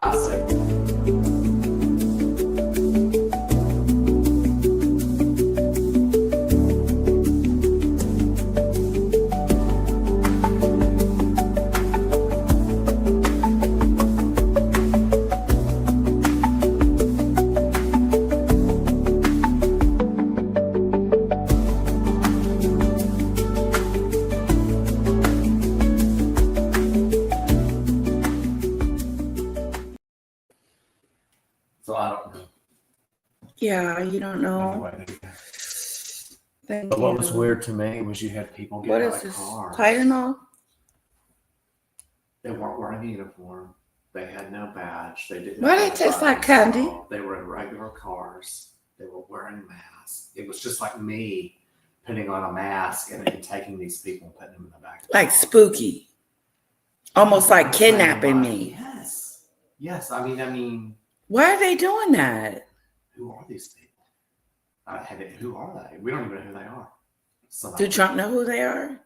I say. So I don't know. Yeah, you don't know. Anyway, Thank but what you. was weird to me was you had people What getting is out of this? cars. Tylenol? They weren't wearing a uniform. They had no badge. They didn't. Why they taste like candy? They were in regular cars. They were wearing masks. It was just like me putting on a mask and then taking these people and putting them in the back. Like spooky. Almost like kidnapping me. Yes. Yes. I mean. Why are they doing that? Who are these people? Who are they? We don't even know who they are. Do Trump know who they are?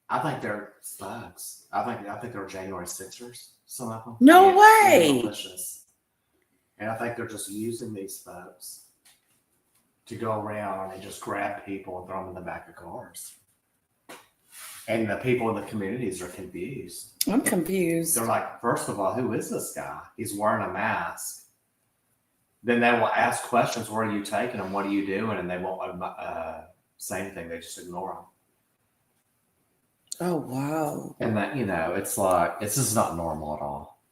I think they're thugs. I think they're January 6ers. Some of them. No way. Malicious. And I think they're just using these folks to go around and just grab people and throw them in the back of cars. And the people in the communities are confused. I'm confused. They're like, first of all, who is this guy? He's wearing a mask. Then they will ask questions. Where are you taking them? What are you doing? And they won't say anything. They just ignore them. Oh, wow. And that, it's like, it's just not normal at all.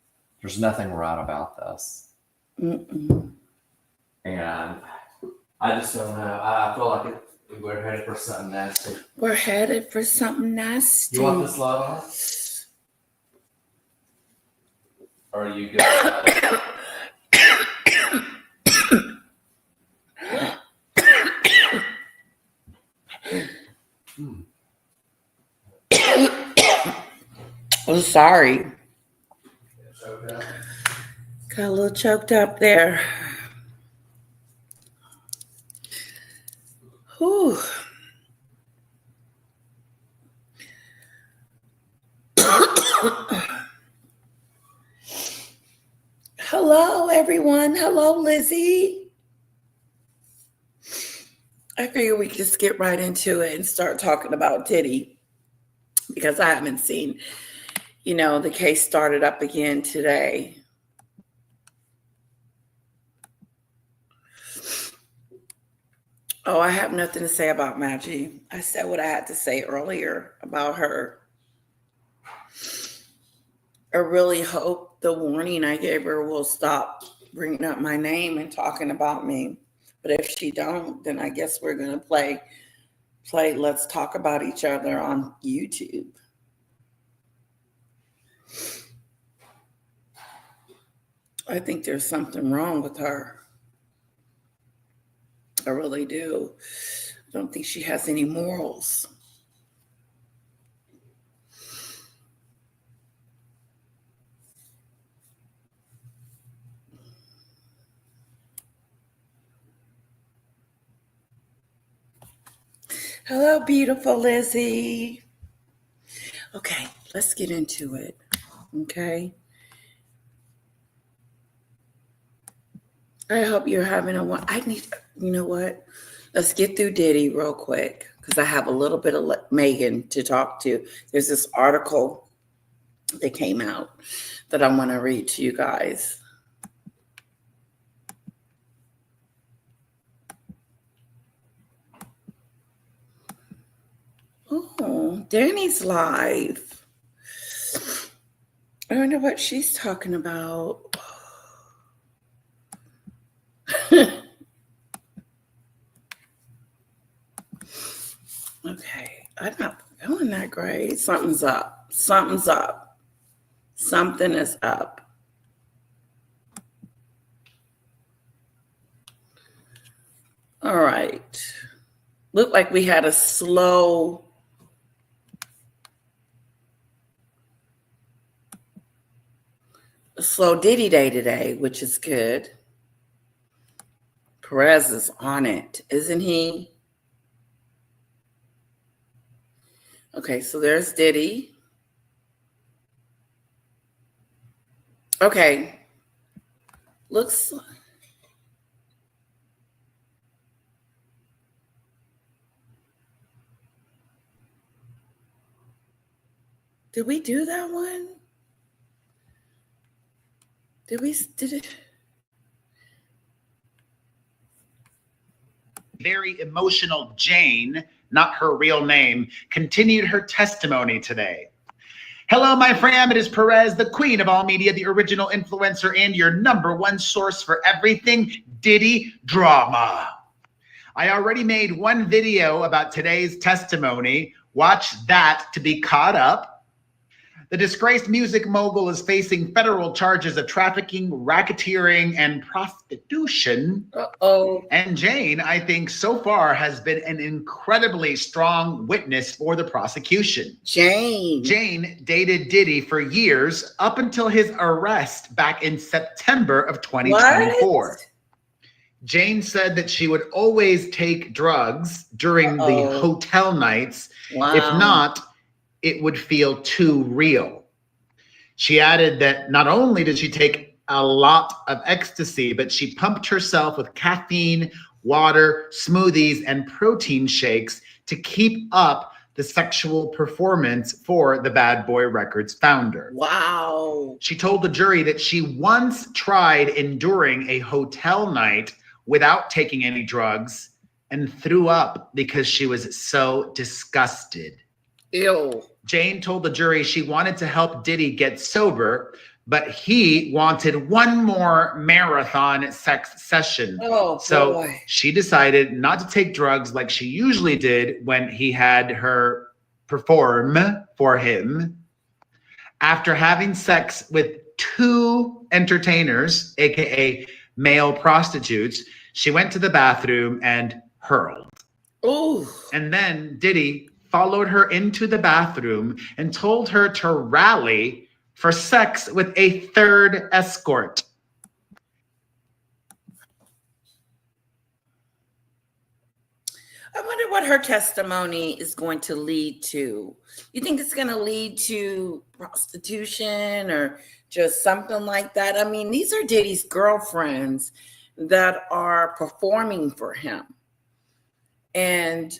There's nothing right about this. Mm-mm. And I just don't know. I feel like we're headed for something nasty. We're headed for something nasty. You want this load on? Or are you good? I'm sorry. Got a little choked up there. Whew. Hello, everyone. Hello, Lizzie. I figure we could just get right into it and start talking about Diddy, because I haven't seen, the case started up again today. Oh, I have nothing to say about Maggie. I said what I had to say earlier about her. I really hope the warning I gave her will stop bringing up my name and talking about me. But if she don't, then I guess we're going to play Let's Talk About Each Other on YouTube. I think there's something wrong with her. I really do. I don't think she has any morals. Hello, beautiful Lizzie. Okay, let's get into it. Okay. I hope you're having you know what? Let's get through Diddy real quick, because I have a little bit of Meghan to talk to. There's this article that came out that I want to read to you guys. Oh, Danny's live. I wonder what she's talking about. Okay, I'm not feeling that great. Something's up. Something is up. All right. Looked like we had a slow Diddy day today, which is good. Perez is on it, isn't he? Okay, so there's Diddy. Okay, Looks. Did we do that one? Did it? Very emotional Jane, not her real name, continued her testimony today. Hello, my fam. It is Perez, the queen of all media, the original influencer, and your #1 source for everything Diddy drama. I already made one video about today's testimony. Watch that to be caught up. The disgraced music mogul is facing federal charges of trafficking, racketeering, and prostitution. Uh-oh. And Jane, I think, so far has been an incredibly strong witness for the prosecution. Jane dated Diddy for years, up until his arrest back in September of 2024. What? Jane said that she would always take drugs during the hotel nights. Wow. If not, it would feel too real. She added that not only did she take a lot of ecstasy, but she pumped herself with caffeine, water, smoothies, and protein shakes to keep up the sexual performance for the Bad Boy Records founder. Wow. She told the jury that she once tried enduring a hotel night without taking any drugs and threw up because she was so disgusted. Ew. Jane told the jury she wanted to help Diddy get sober, but he wanted one more marathon sex session. Oh, so boy. She decided not to take drugs like she usually did when he had her perform for him. After having sex with 2 entertainers, aka male prostitutes, she went to the bathroom and hurled. Ooh. And then Diddy followed her into the bathroom and told her to rally for sex with a 3rd escort. I wonder what her testimony is going to lead to. You think it's going to lead to prostitution or just something like that? I mean, these are Diddy's girlfriends that are performing for him. And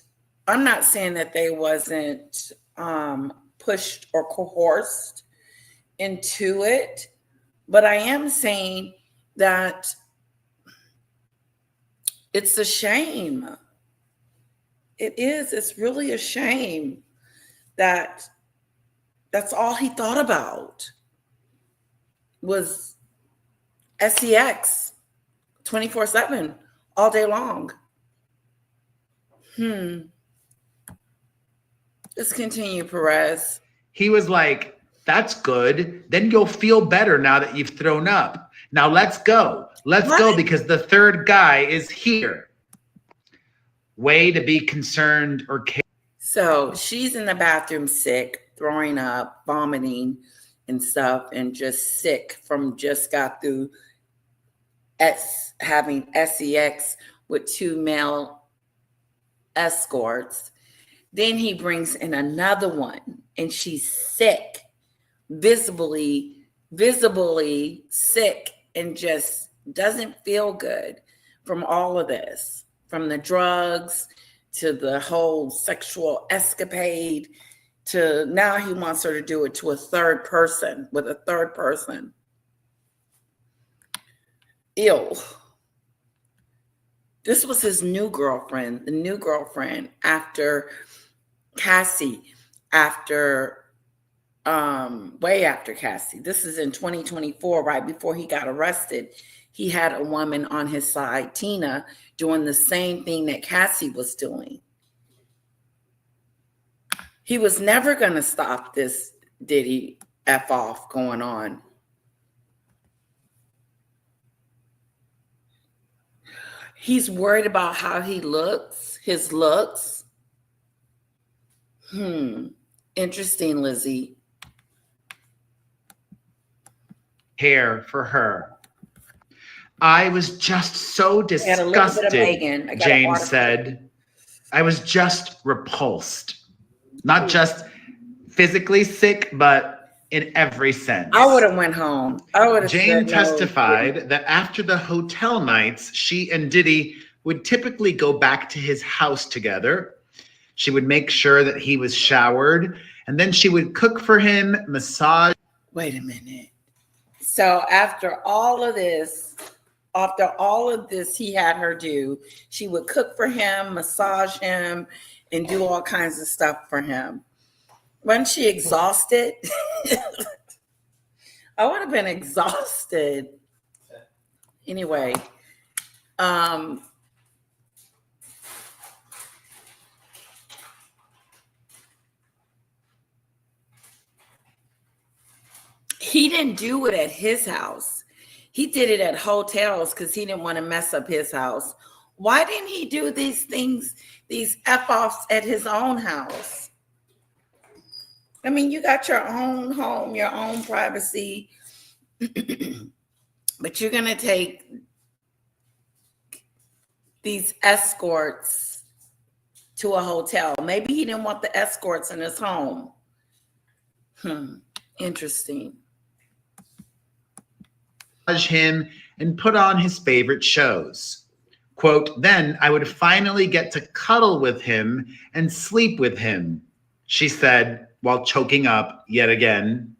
I'm not saying that they wasn't pushed or coerced into it, but I am saying that it's a shame. It is. It's really a shame that that's all he thought about was sex 24/7 all day long. Let's continue, Perez. He was like, that's good. Then you'll feel better now that you've thrown up. Now let's go. Let's go because the 3rd guy is here. Way to be concerned or care. So she's in the bathroom sick, throwing up, vomiting and stuff, and just sick from just got through having sex with 2 male escorts. Then he brings in another one and she's sick, visibly sick, and just doesn't feel good from all of this, from the drugs to the whole sexual escapade to now he wants her to do it to a 3rd person with a 3rd person. Ew. This was his new girlfriend, the new girlfriend after Cassie, way after Cassie. This is in 2024, right before he got arrested. He had a woman on his side, Tina, doing the same thing that Cassie was doing. He was never going to stop this Diddy F off going on. He's worried about how he looks, his looks. Interesting, Lizzie. Hair for her. I was just so disgusted, Jane said. I was just repulsed. Not just physically sick, but in every sense. I would have went home. I would have Jane said no. testified that after the hotel nights, she and Diddy would typically go back to his house together. She would make sure that he was showered, and then she would cook for him, massage. Wait a minute. So after all of this he had her do, she would cook for him, massage him, and do all kinds of stuff for him. Wasn't she exhausted? I would have been exhausted. Anyway, he didn't do it at his house. He did it at hotels because he didn't want to mess up his house. Why didn't he do these things, these F-offs at his own house? I mean, you got your own home, your own privacy, but you're going to take these escorts to a hotel. Maybe he didn't want the escorts in his home. Interesting. Him and put on his favorite shows. Quote, then I would finally get to cuddle with him and sleep with him, she said while choking up yet again.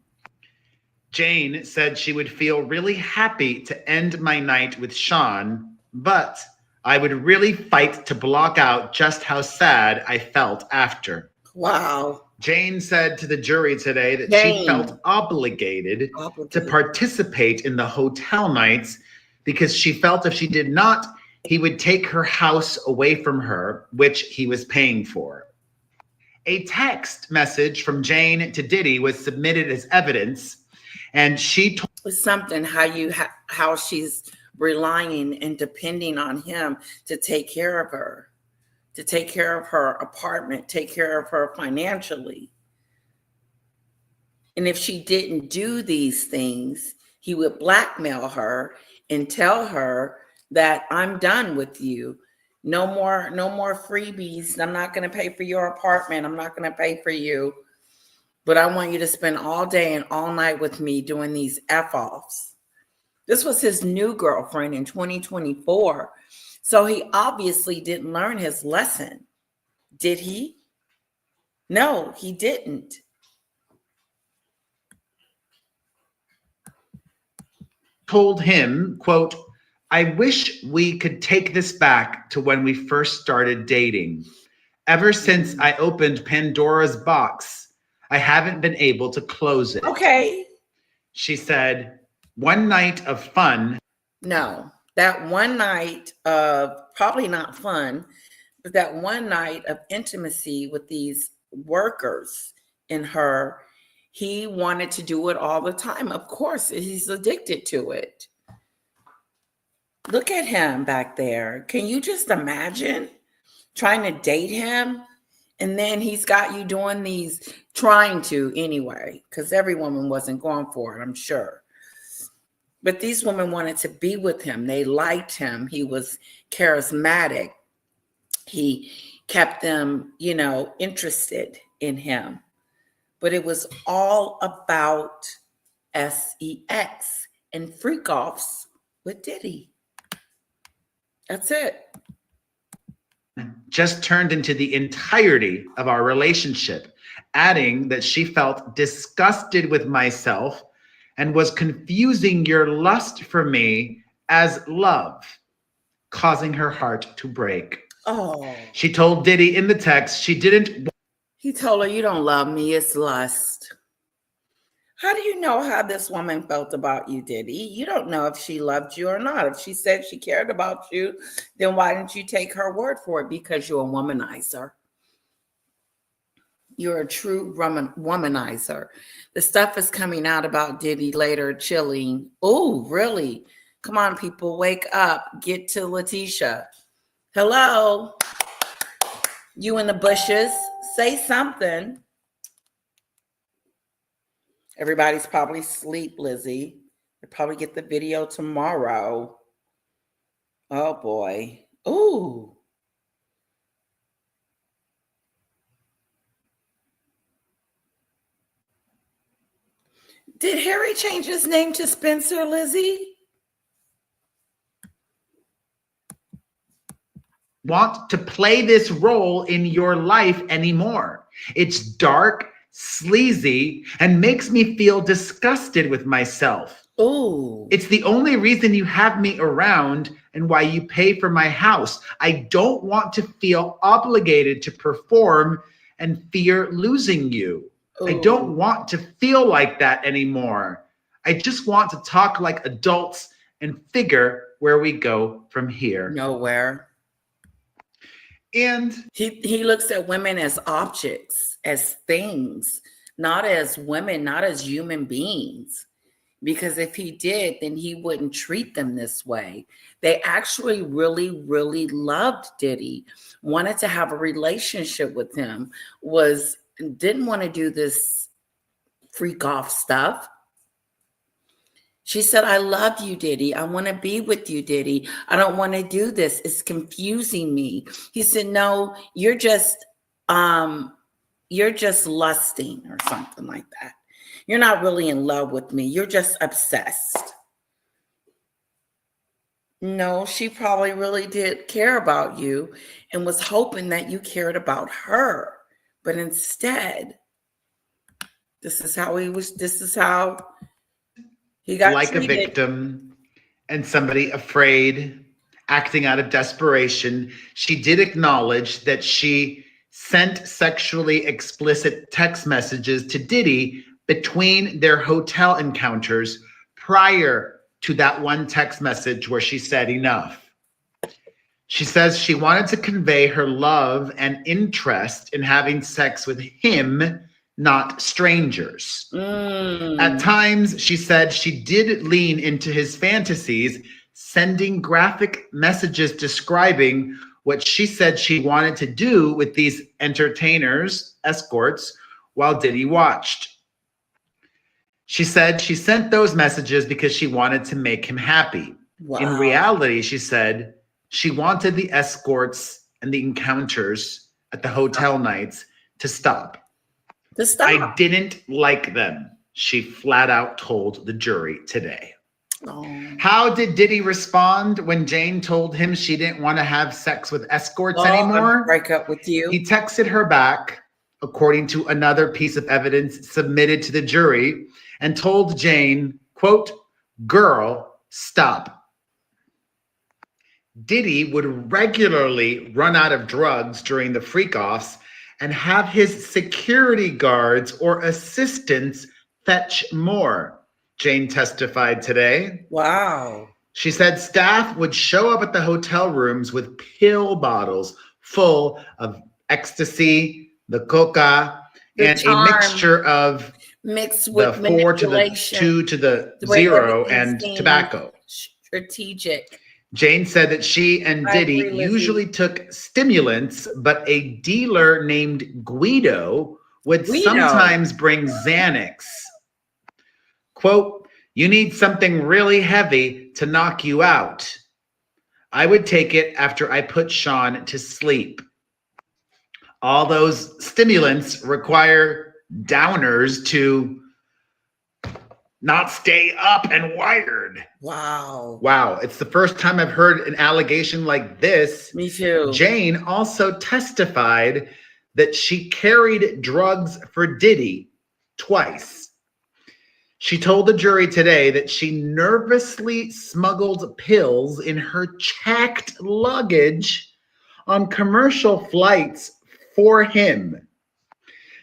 Jane said she would feel really happy to end my night with Sean, but I would really fight to block out just how sad I felt after. Wow. Jane said to the jury today that Jane. she felt obligated to participate in the hotel nights because she felt if she did not, he would take her house away from her, which he was paying for. A text message from Jane to Diddy was submitted as evidence, and she told something how she's relying and depending on him to take care of her. To take care of her apartment, take care of her financially. And if she didn't do these things, he would blackmail her and tell her that I'm done with you. No more freebies. I'm not going to pay for your apartment. I'm not going to pay for you. But I want you to spend all day and all night with me doing these F-offs. This was his new girlfriend in 2024. So he obviously didn't learn his lesson. Did he? No, he didn't. Told him, quote, I wish we could take this back to when we first started dating. Ever since I opened Pandora's box, I haven't been able to close it. Okay. She said, one night of fun. No. That one night of probably not fun, but that one night of intimacy with these workers in her, he wanted to do it all the time. Of course, he's addicted to it. Look at him back there. Can you just imagine trying to date him? And then he's got you doing these, trying to anyway, because every woman wasn't going for it, I'm sure. But these women wanted to be with him. They liked him. He was charismatic. He kept them, interested in him. But it was all about sex and freak offs with Diddy. That's it. Just turned into the entirety of our relationship, adding that she felt disgusted with myself and was confusing your lust for me as love, causing her heart to break. Oh. She told Diddy in the text she didn't. He told her, you don't love me, it's lust. How do you know how this woman felt about you, Diddy? You don't know if she loved you or not. If she said she cared about you, then why didn't you take her word for it? Because you're a womanizer. You're a true womanizer. The stuff is coming out about Diddy later, chilling. Oh, really? Come on, people, wake up. Get to Letitia. Hello? You in the bushes? Say something. Everybody's probably asleep, Lizzie. They'll probably get the video tomorrow. Oh, boy. Ooh. Did Harry change his name to Spencer, Lizzie? Want to play this role in your life anymore. It's dark, sleazy, and makes me feel disgusted with myself. Oh. It's the only reason you have me around and why you pay for my house. I don't want to feel obligated to perform and fear losing you. I don't want to feel like that anymore. I just want to talk like adults and figure where we go from here. Nowhere. And he looks at women as objects, as things, not as women, not as human beings. Because if he did, then he wouldn't treat them this way. They actually really, really loved Diddy, wanted to have a relationship with him, didn't want to do this freak off stuff. She said, I love you, Diddy. I want to be with you, Diddy. I don't want to do this. It's confusing me. He said, no, you're just lusting or something like that. You're not really in love with me. You're just obsessed. No, she probably really did care about you and was hoping that you cared about her. But instead, this is how he got like treated. A victim and somebody afraid, acting out of desperation. She did acknowledge that she sent sexually explicit text messages to Diddy between their hotel encounters prior to that one text message where she said enough. She says she wanted to convey her love and interest in having sex with him, not strangers. At times, she said she did lean into his fantasies, sending graphic messages describing what she said she wanted to do with these entertainers, escorts, while Diddy watched. She said she sent those messages because she wanted to make him happy. Wow. In reality, she said she wanted the escorts and the encounters at the hotel nights to stop. I didn't like them, she flat out told the jury today. Oh. How did Diddy respond when Jane told him she didn't want to have sex with escorts anymore? Break up with you. He texted her back, according to another piece of evidence submitted to the jury, and told Jane, quote, girl, stop. Diddy would regularly run out of drugs during the freak-offs and have his security guards or assistants fetch more, Jane testified today. Wow. She said staff would show up at the hotel rooms with pill bottles full of ecstasy, the coca, and a mixture of mixed with the 4 to the 2 to the 0 and tobacco. Strategic. Jane said that she and Diddy usually took stimulants, but a dealer named Guido would sometimes bring Xanax. Quote, you need something really heavy to knock you out. I would take it after I put Sean to sleep. All those stimulants require downers to not stay up and wired. Wow. Wow. It's the first time I've heard an allegation like this. Me too. Jane also testified that she carried drugs for Diddy twice. She told the jury today that she nervously smuggled pills in her checked luggage on commercial flights for him.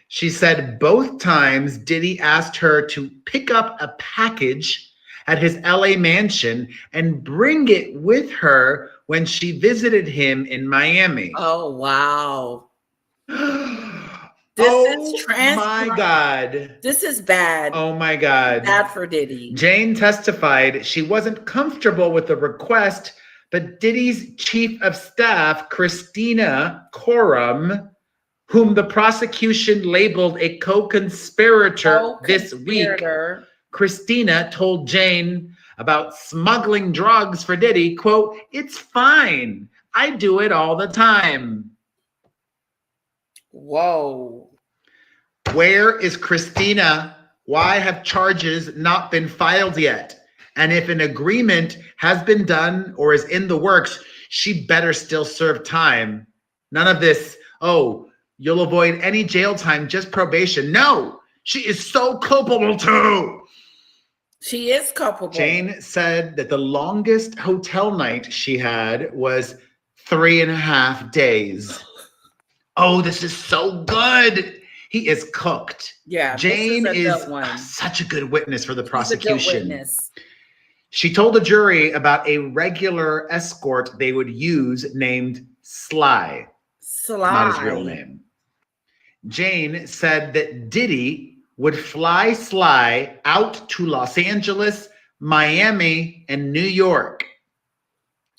She said both times Diddy asked her to pick up a package at his LA mansion and bring it with her when she visited him in Miami. Oh, wow. My God. This is bad. Oh my God. Bad for Diddy. Jane testified she wasn't comfortable with the request, but Diddy's chief of staff, Christina Coram, whom the prosecution labeled a co-conspirator this week, Christina told Jane about smuggling drugs for Diddy, quote, it's fine. I do it all the time. Whoa. Where is Christina Why have charges not been filed yet? And if an agreement has been done or is in the works, she better still serve time. None of this, oh, you'll avoid any jail time, just probation. No, she is so culpable too. She is culpable. Jane said that the longest hotel night she had was 3.5 days. Oh, this is so good. He is cooked. Yeah, Jane this is a good one. such a good witness for the She's prosecution. a good witness. She told the jury about a regular escort they would use named Sly. Not his real name. Jane said that Diddy would fly Sly out to Los Angeles, Miami, and New York,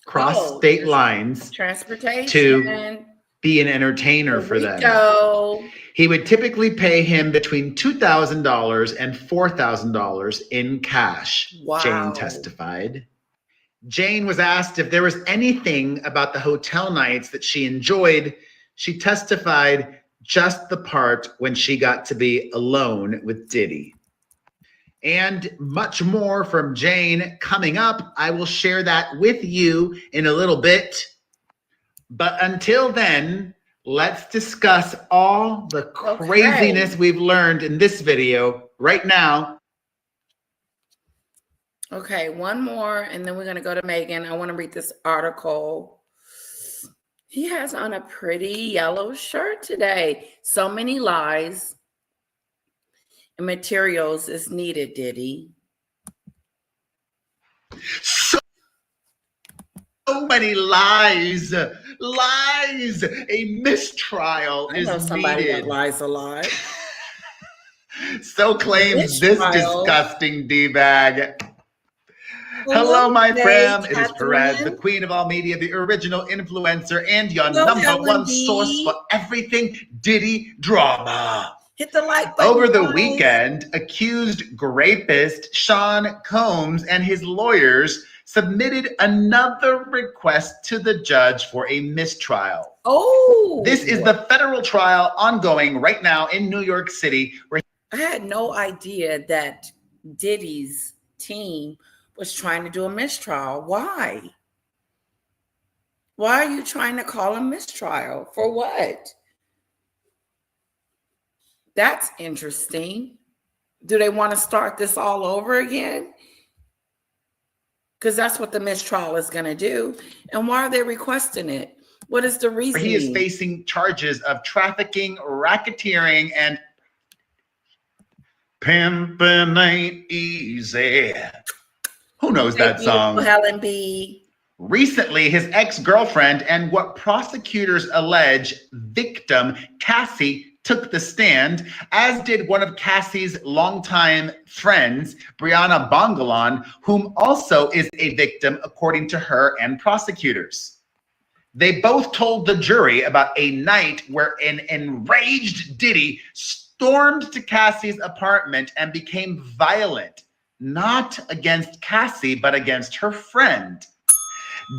cross state lines transportation to be an entertainer for them. He would typically pay him between $2,000 and $4,000 in cash, Wow. Jane testified. Jane was asked if there was anything about the hotel nights that she enjoyed. She testified just the part when she got to be alone with Diddy. And much more from Jane coming up. I will share that with you in a little bit. But until then, let's discuss all the craziness we've learned in this video right now. Okay, one more, and then we're going to go to Meghan. I want to read this article. He has on a pretty yellow shirt today. So many lies and materials is needed, Diddy. So many lies. Lies. A mistrial is somebody needed. that lies a lot. So claims this disgusting D-bag. Hello, my friend. fam. It is Perez, the queen of all media, the original influencer, and your number one source for everything Diddy drama. Hit the like button. Over the weekend, accused rapist Sean Combs and his lawyers submitted another request to the judge for a mistrial. Oh. This is the federal trial ongoing right now in New York City. Where I had no idea that Diddy's team was trying to do a mistrial. Why? Why are you trying to call a mistrial? For what? That's interesting. Do they want to start this all over again? Because that's what the mistrial is going to do. And why are they requesting it? What is the reason? He is facing charges of trafficking, racketeering, and pimping ain't easy. Who knows that song? Helen B. Recently, his ex-girlfriend and what prosecutors allege victim, Cassie, took the stand, as did one of Cassie's longtime friends, Brianna Bongalon, whom also is a victim, according to her and prosecutors. They both told the jury about a night where an enraged Diddy stormed to Cassie's apartment and became violent, not against Cassie, but against her friend,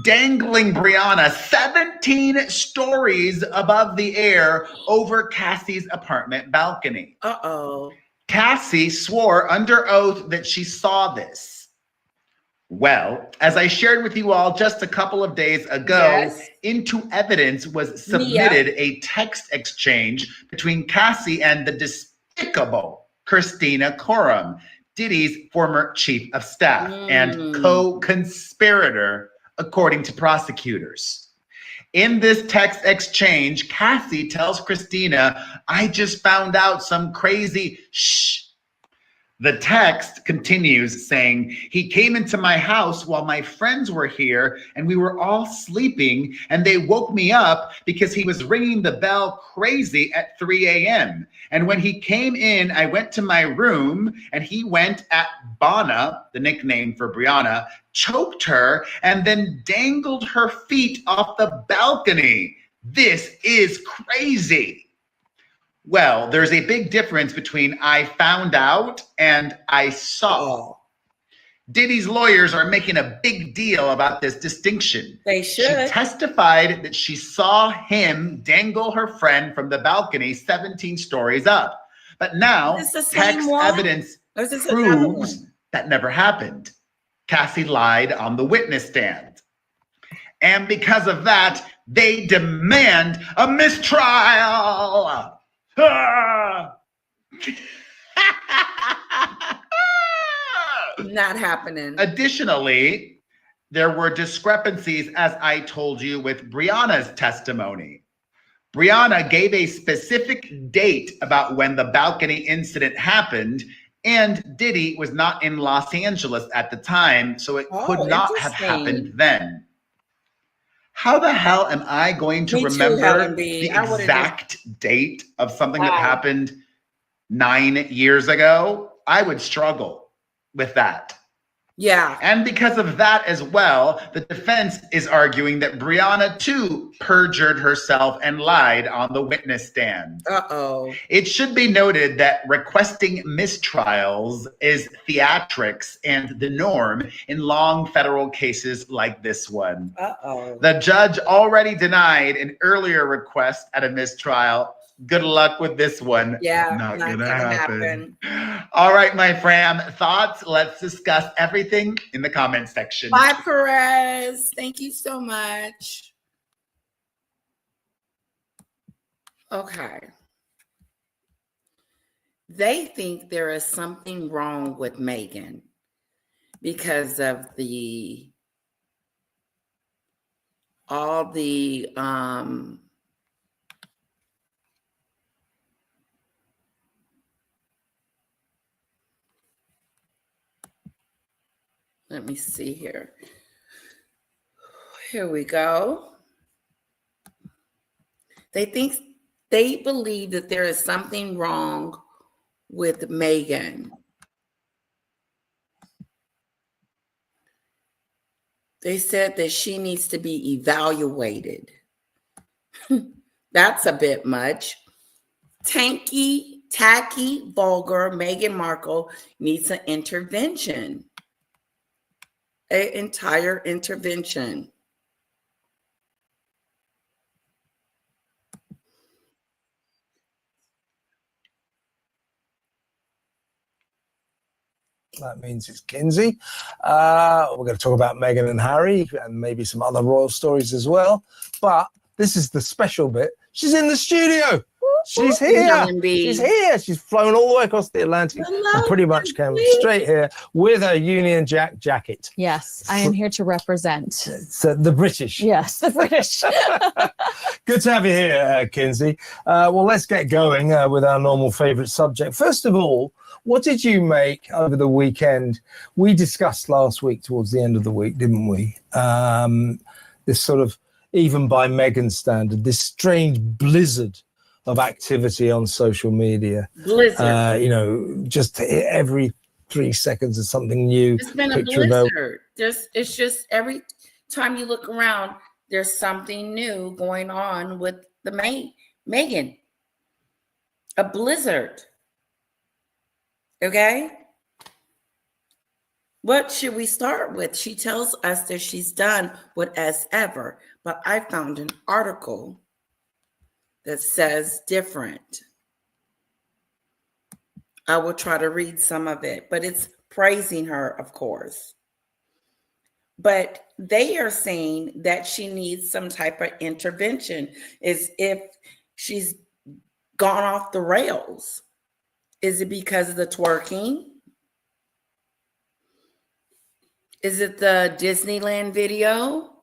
dangling Brianna 17 stories above the air over Cassie's apartment balcony. Uh-oh. Cassie swore under oath that she saw this. Well, as I shared with you all just a couple of days ago, into evidence was submitted a text exchange between Cassie and the despicable Christina Coram, Diddy's former chief of staff and co-conspirator, according to prosecutors. In this text exchange, Cassie tells Christina, "I just found out some crazy shh." The text continues saying, "He came into my house while my friends were here and we were all sleeping and they woke me up because he was ringing the bell crazy at 3 a.m. And when he came in, I went to my room and he went at Bonna," the nickname for Brianna, "choked her and then dangled her feet off the balcony. This is crazy." Well, there's a big difference between "I found out" and "I saw." Diddy's lawyers are making a big deal about this distinction. They should. She testified that she saw him dangle her friend from the balcony 17 stories up. But now, Is this the same text one? evidence Or is this another proves one? that never happened. Cassie lied on the witness stand. And because of that, they demand a mistrial. Ah! Not happening. Additionally, there were discrepancies, as I told you, with Brianna's testimony. Brianna gave a specific date about when the balcony incident happened, and Diddy was not in Los Angeles at the time, so it could not have happened then. How the hell am I going to remember the exact date of something that happened 9 years ago? I would struggle with that. Yeah. And because of that as well, the defense is arguing that Brianna too perjured herself and lied on the witness stand. Uh-oh. It should be noted that requesting mistrials is theatrics and the norm in long federal cases like this one. Uh-oh. The judge already denied an earlier request at a mistrial. Good luck with this one. Yeah, not gonna happen. All right, my fam, thoughts? Let's discuss everything in the comment section. Bye, Perez. Thank you so much. Okay. They think there is something wrong with Meghan because of all the let me see here. Here we go. They believe that there is something wrong with Meghan. They said that she needs to be evaluated. That's a bit much. Tacky, vulgar Meghan Markle needs an intervention. An entire intervention. That means it's Kinsey. We're going to talk about Meghan and Harry and maybe some other royal stories as well. But this is the special bit. She's in the studio. She's here. She's here. She's flown all the way across the Atlantic and pretty much came straight here with her Union Jack jacket. Yes, I am here to represent. So the British. Yes, the British. Good to have you here, Kinsey. Well, let's get going with our normal favourite subject. First of all, what did you make over the weekend? We discussed last week towards the end of the week, didn't we? This sort of, even by Meghan's standard, this strange blizzard of activity on social media. Blizzard. Just every 3 seconds is something new. It's been a blizzard. It's just every time you look around, there's something new going on with the Meghan. A blizzard. Okay? What should we start with? She tells us that she's done whatever, but I found an article that says different. I will try to read some of it, but it's praising her, of course. But they are saying that she needs some type of intervention, as if she's gone off the rails. Is it because of the twerking? Is it the Disneyland video?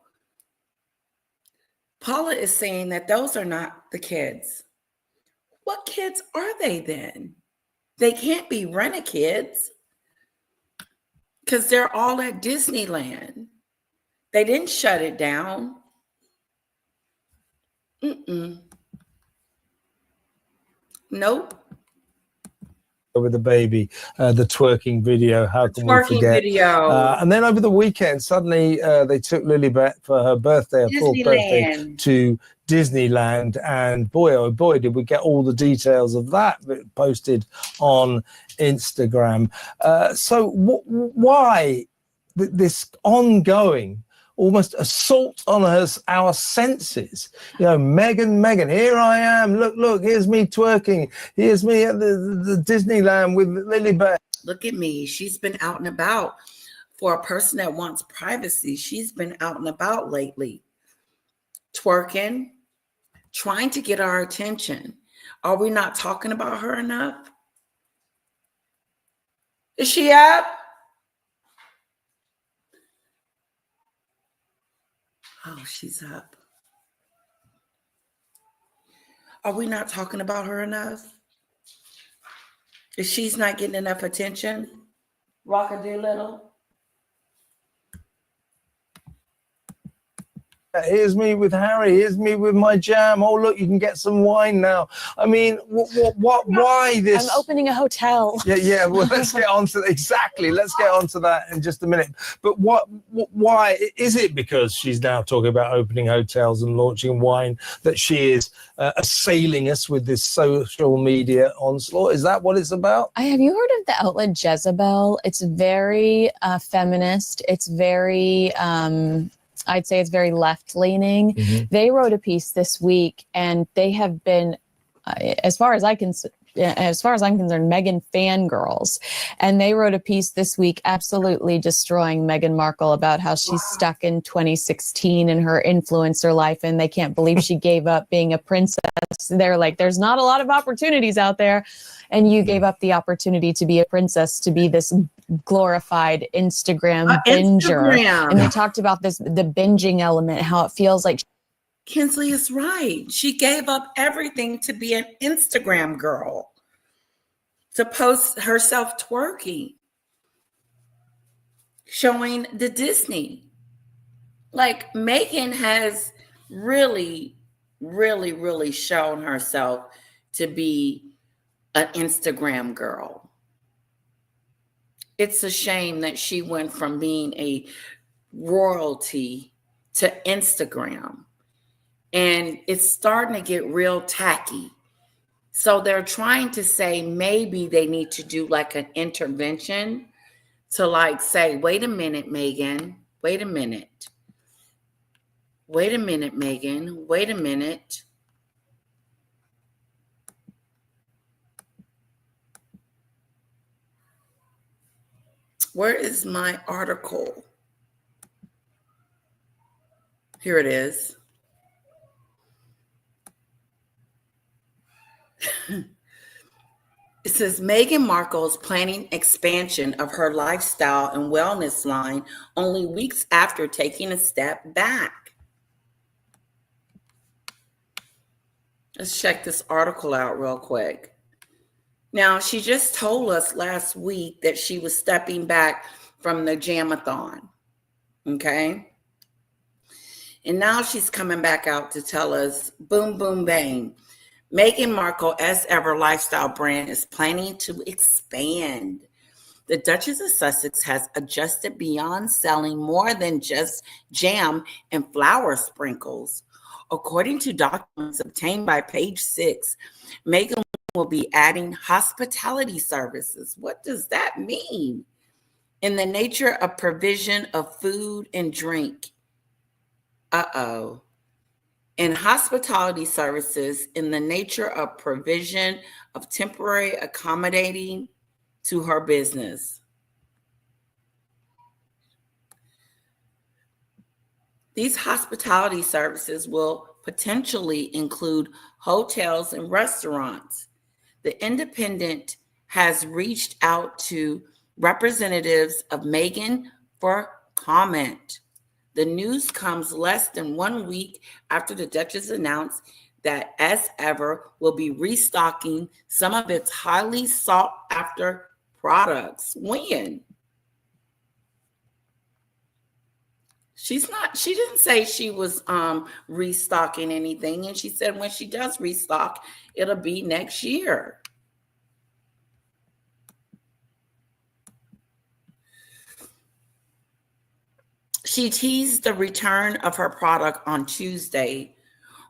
Paula is saying that those are not the kids. What kids are they then? They can't be rent-a-kids because they're all at Disneyland. They didn't shut it down. Nope. With the baby, the twerking video. How can we forget? And then over the weekend, suddenly they took Lilibet for her birthday, her 4th birthday, to Disneyland. And boy, oh boy, did we get all the details of that posted on Instagram. So why this ongoing almost assault on our senses. Meghan, here I am. Look, here's me twerking. Here's me at the Disneyland with Lily Bear. Look at me. She's been out and about. For a person that wants privacy, she's been out and about lately, twerking, trying to get our attention. Are we not talking about her enough? Is she up? Oh, she's up. Are we not talking about her enough? If she's not getting enough attention, Rock-a-Doodle? Here's me with Harry. Here's me with my jam. Oh, look, you can get some wine now. I mean, why this? I'm opening a hotel. Yeah. Well, let's get on to exactly. Let's get on to that in just a minute. But why is it? Because she's now talking about opening hotels and launching wine that she is assailing us with this social media onslaught? Is that what it's about? Have you heard of the outlet Jezebel? It's very feminist. It's very I'd say it's very left-leaning. Mm-hmm. They wrote a piece this week, and they have been, as far as I'm concerned, Meghan fangirls. And they wrote a piece this week absolutely destroying Meghan Markle about how she's stuck in 2016 in her influencer life, and they can't believe she gave up being a princess. They're like, there's not a lot of opportunities out there, and you gave up the opportunity to be a princess, to be this glorified Instagram binger. And they talked about the binging element, how it feels like. Kinsley is right. She gave up everything to be an Instagram girl, to post herself twerking, showing the Disney. Like, Meghan has really, really, really shown herself to be an Instagram girl. It's a shame that she went from being a royalty to Instagram. And it's starting to get real tacky. So they're trying to say maybe they need to do like an intervention to like say, wait a minute, Meghan. Wait a minute. Wait a minute, Meghan. Wait a minute. Where is my article? Here it is. It says Meghan Markle is planning expansion of her lifestyle and wellness line only weeks after taking a step back. Let's check this article out real quick. Now, she just told us last week that she was stepping back from the Jamathon, okay? And now she's coming back out to tell us, boom, boom, bang. Meghan Markle, as ever, lifestyle brand is planning to expand. The Duchess of Sussex has adjusted beyond selling more than just jam and flour sprinkles. According to documents obtained by Page 6, Meghan will be adding hospitality services. What does that mean? In the nature of provision of food and drink. And hospitality services in the nature of provision of temporary accommodating to her business. These hospitality services will potentially include hotels and restaurants. The Independent has reached out to representatives of Meghan for comment. The news comes less than 1 week after the Duchess announced that As Ever will be restocking some of its highly sought after products. When? She didn't say she was restocking anything. And she said when she does restock, it'll be next year. She teased the return of her product on Tuesday,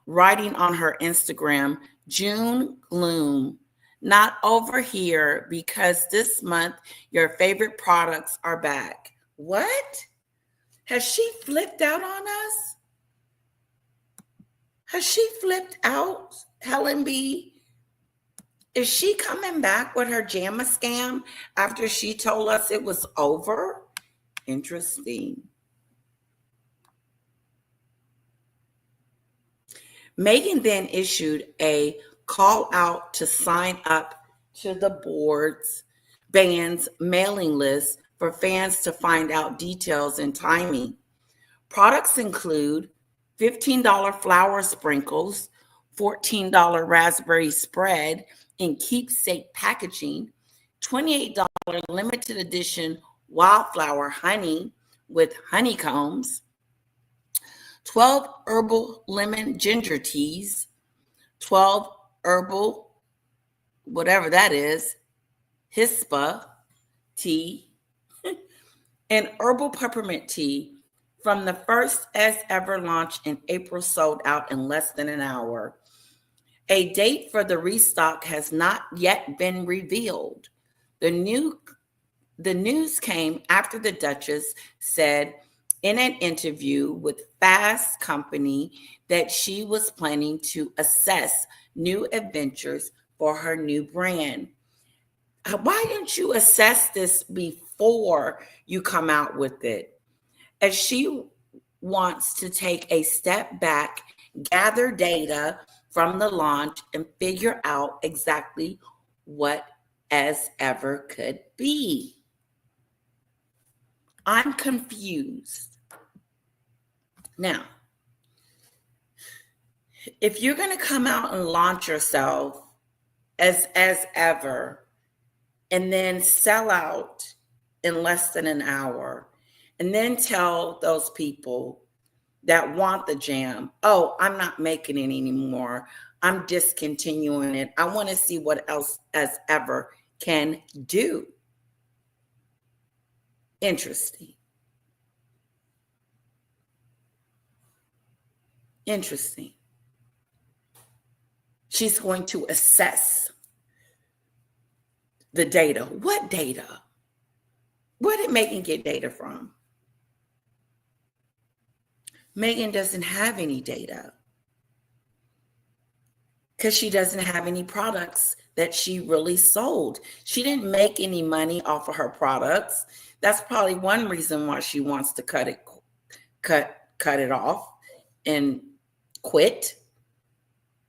writing on her Instagram, June gloom, not over here because this month your favorite products are back. What? Has she flipped out on us? Has she flipped out, Helen B? Is she coming back with her JAMA scam after she told us it was over? Interesting. Meghan then issued a call out to sign up to the band's mailing list for fans to find out details and timing. Products include $15 flour sprinkles, $14 raspberry spread in keepsake packaging, $28 limited edition wildflower honey with honeycombs, 12 herbal lemon ginger teas, 12 herbal, whatever that is, hispa tea, and herbal peppermint tea from the first as ever launch in April, sold out in less than an hour. A date for the restock has not yet been revealed. The news came after the Duchess said in an interview with Fast Company that she was planning to assess new adventures for her new brand. Why didn't you assess this before you come out with it? As she wants to take a step back, gather data from the launch, and figure out exactly what as ever could be. I'm confused. Now, if you're going to come out and launch yourself as ever and then sell out in less than an hour and then tell those people that want the jam, oh, I'm not making it anymore, I'm discontinuing it, I want to see what else as ever can do. Interesting. She's going to assess the data. What data? Where did Meghan get data from? Meghan doesn't have any data because she doesn't have any products that she really sold. She didn't make any money off of her products. That's probably one reason why she wants to cut it off and quit.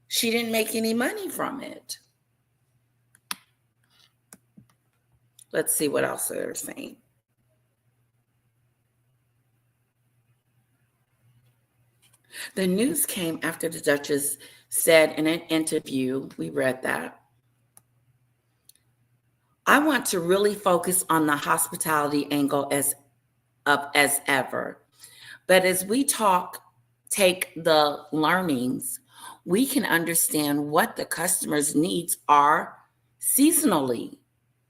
She didn't make any money from it. Let's see what else they're saying. The news came after the Duchess said in an interview, we read that, I want to really focus on the hospitality angle as ever. But as we take the learnings, we can understand what the customer's needs are seasonally,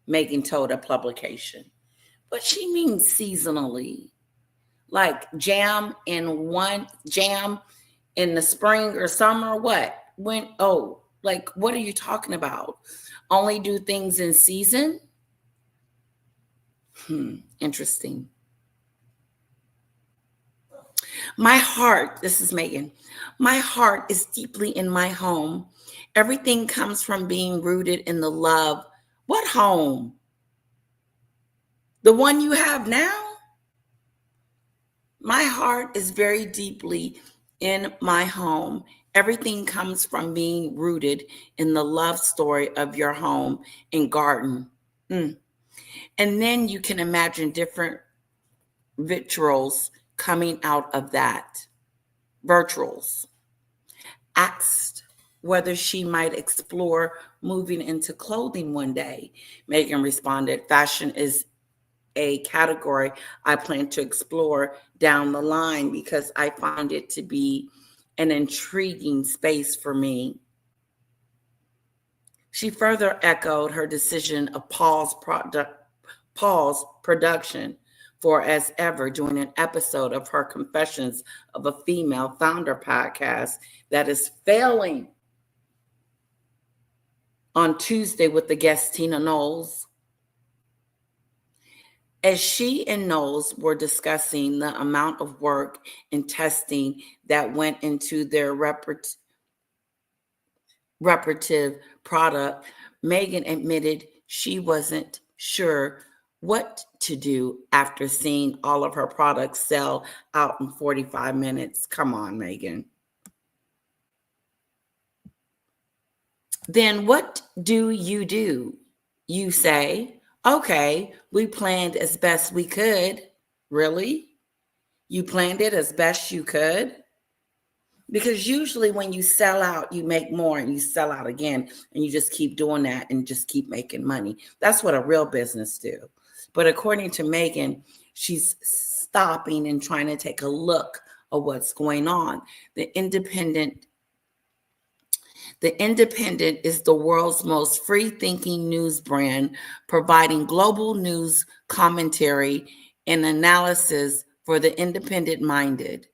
Meghan told a publication. What she means seasonally? Like jam in the spring or summer? What? When? Oh, like what are you talking about? Only do things in season? Interesting. My heart, this is Meghan, my heart is deeply in my home. Everything comes from being rooted in the love. What home? The one you have now? My heart is very deeply in my home. Everything comes from being rooted in the love story of your home and garden. And then you can imagine different rituals coming out of that. Virtuals. Asked whether she might explore moving into clothing one day, Meghan responded, fashion is a category I plan to explore down the line because I find it to be an intriguing space for me. She further echoed her decision of Paul's production for As Ever during an episode of her Confessions of a Female Founder podcast that is failing on Tuesday with the guest Tina Knowles. As she and Knowles were discussing the amount of work and testing that went into their reparative product, Meghan admitted she wasn't sure what to do after seeing all of her products sell out in 45 minutes. Come on, Meghan. Then what do? You say, okay, we planned as best we could. Really? You planned it as best you could? Because usually when you sell out, you make more and you sell out again, and you just keep doing that and just keep making money. That's what a real business do. But according to Meghan, she's stopping and trying to take a look at what's going on. The Independent is the world's most free-thinking news brand, providing global news commentary and analysis for the independent-minded.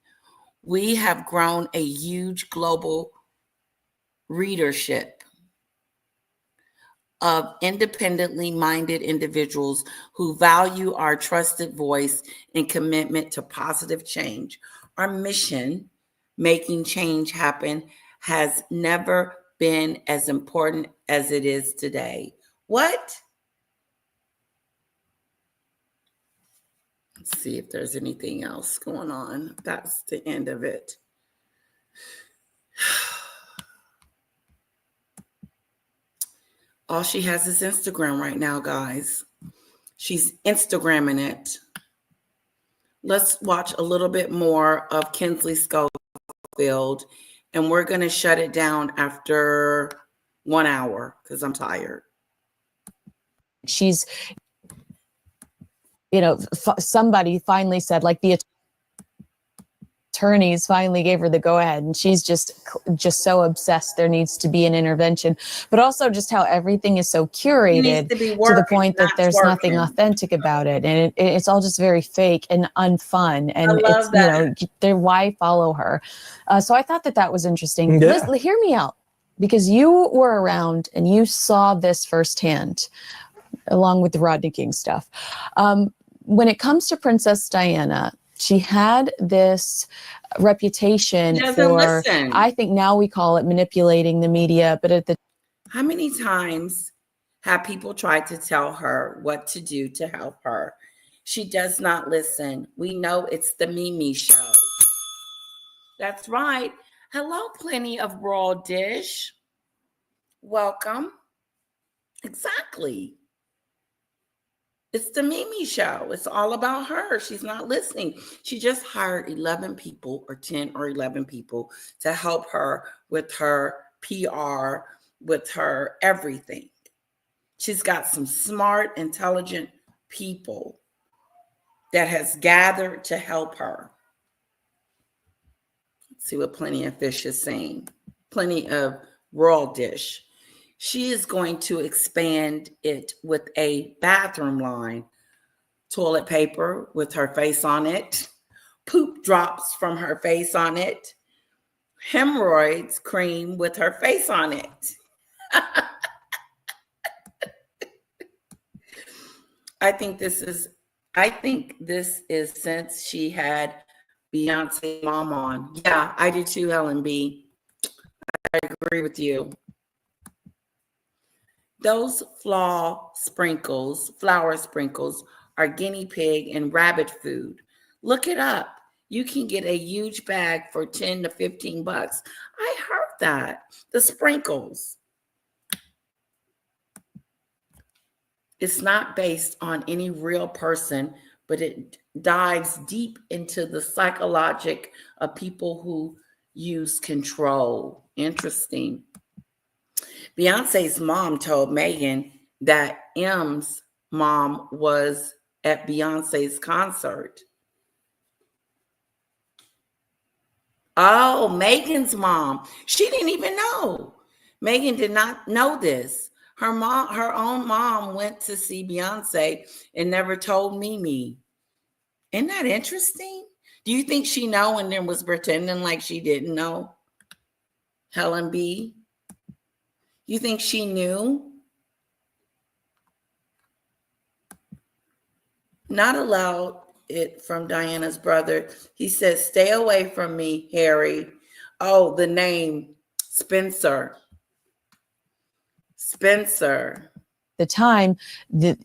We have grown a huge global readership of independently minded individuals who value our trusted voice and commitment to positive change. Our mission, making change happen, has never been as important as it is today. What? Let's see if there's anything else going on. That's the end of it. All she has is Instagram right now, guys. She's Instagramming it. Let's watch a little bit more of Kinsley Schofield, and we're going to shut it down after 1 hour because I'm tired. She's, somebody finally said, like, the attorneys finally gave her the go ahead, and she's just so obsessed there needs to be an intervention, but also just how everything is so curated to the point that there's nothing authentic about it, and it's all just very fake and unfun, and it's why follow her? So I thought that was interesting. Yeah. Hear me out, because you were around and you saw this firsthand along with the Rodney King stuff. When it comes to Princess Diana, she had this reputation for, I think now we call it manipulating the media, but at the how many times have people tried to tell her what to do to help her? She does not listen. We know it's the Mimi show. That's right. Hello, plenty of raw dish. Welcome. Exactly. It's the Mimi show. It's all about her. She's not listening. She just hired 11 people or 10 or 11 people to help her with her PR, with her everything. She's got some smart, intelligent people that has gathered to help her. Let's see what Plenty of Fish is saying. Plenty of raw dish. She is going to expand it with a bathroom line, toilet paper with her face on it, poop drops from her face on it, hemorrhoids cream with her face on it. I think this is since she had Beyonce mom on. Yeah, I do too, Helen B. I agree with you. Those flour sprinkles are guinea pig and rabbit food. Look it up. You can get a huge bag for 10 to 15 bucks. I heard that. The sprinkles. It's not based on any real person, but it dives deep into the psychologic of people who use control. Interesting. Beyonce's mom told Meghan that M's mom was at Beyonce's concert. Oh, Meghan's mom. She didn't even know. Meghan did not know this. Her own mom went to see Beyonce and never told Mimi. Isn't that interesting? Do you think she know and then was pretending like she didn't know? Helen B. You think she knew? Not allowed it from Diana's brother. He says, stay away from me, Harry. Oh, the name Spencer. Spencer. The time that,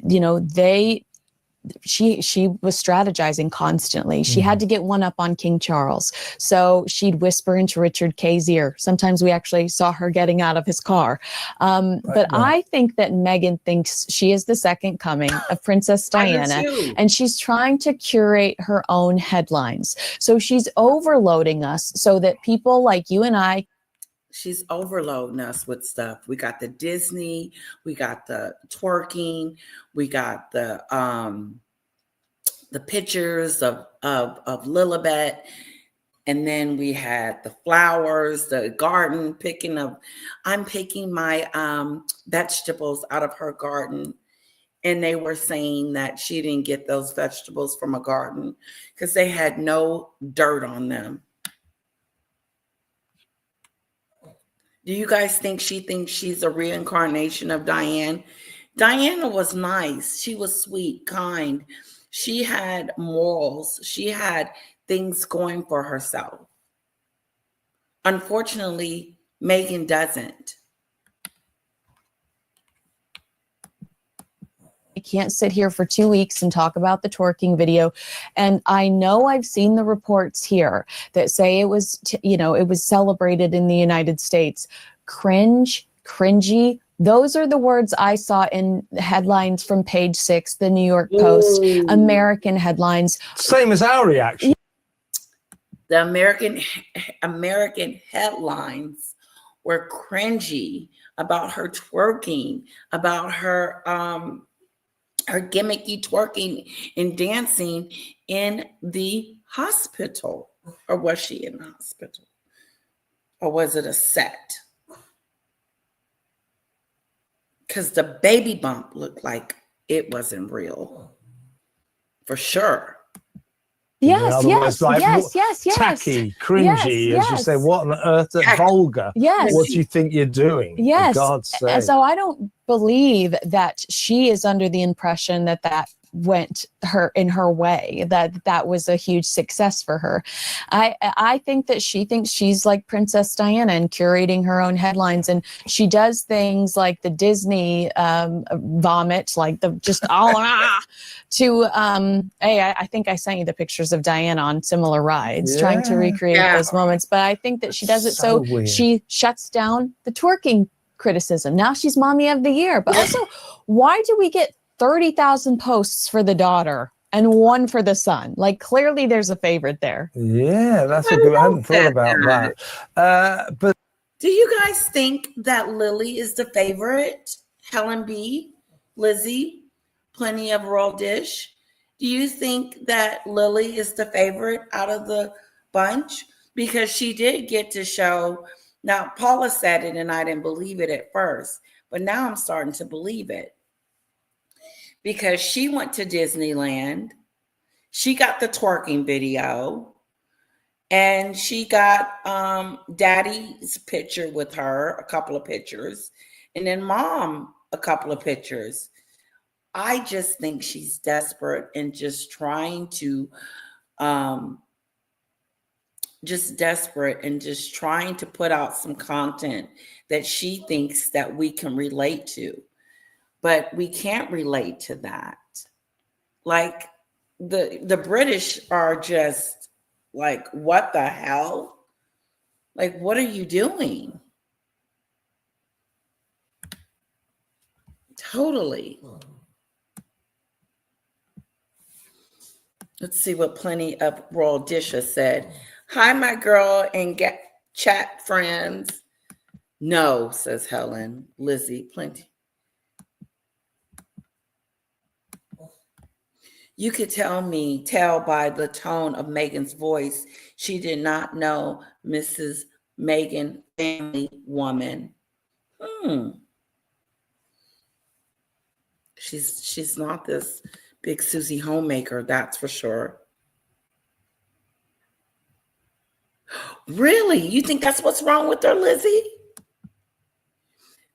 she was strategizing constantly. She had to get one up on King Charles. So she'd whisper into Richard K's ear. Sometimes we actually saw her getting out of his car. I think that Meghan thinks she is the second coming of Princess Diana, and she's trying to curate her own headlines. So she's overloading us so that people like you and I. She's overloading us with stuff. We got the Disney, we got the twerking, we got the pictures of Lilibet, and then we had the flowers, the garden I'm picking my vegetables out of her garden. And they were saying that she didn't get those vegetables from a garden because they had no dirt on them. Do you guys think she thinks she's a reincarnation of Diane? Diana was nice. She was sweet, kind. She had morals. She had things going for herself. Unfortunately, Meghan doesn't. I can't sit here for 2 weeks and talk about the twerking video. And I know I've seen the reports here that say it was, it was celebrated in the United States. Cringe, cringy. Those are the words I saw in headlines from Page 6, the New York Post, American headlines. Same as our reaction. The American headlines were cringy about her twerking, about her her gimmicky twerking and dancing in the hospital. Or was she in the hospital? Or was it a set? Because the baby bump looked like it wasn't real. For sure. Yes, yes, like, yes. Tacky, cringy, as you say. What on earth? Vulgar. Yes. What do you think you're doing? Yes. For God's sake. So I don't believe that she is under the impression that went in her way, that was a huge success for her. I think that she thinks she's like Princess Diana and curating her own headlines, and she does things like the Disney vomit, like the just hey, I think I sent you the pictures of Diana on similar rides trying to recreate those moments, but I think that she does it so weird. She shuts down the twerking criticism. Now she's mommy of the year, but also why do we get 30,000 posts for the daughter and one for the son? Like, clearly there's a favorite there. Yeah, that's a good. I hadn't thought about that. But do you guys think that Lily is the favorite? Helen B, Lizzie, plenty of raw dish. Do you think that Lily is the favorite out of the bunch? Because she did get to show. Now, Paula said it and I didn't believe it at first, but now I'm starting to believe it. Because she went to Disneyland, she got the twerking video, and she got Daddy's picture with her, a couple of pictures, and then Mom, a couple of pictures. I just think she's desperate and just trying to, put out some content that she thinks that we can relate to. But we can't relate to that. Like the British are just like, what the hell? Like, what are you doing? Totally. Let's see what Plenty of Royal Dish has said. Hi, my girl and chat friends. No, says Helen. Lizzie, plenty. You could tell by the tone of Meghan's voice, she did not know Mrs. Meghan, family woman. She's not this big Susie homemaker, that's for sure. Really? You think that's what's wrong with her, Lizzie?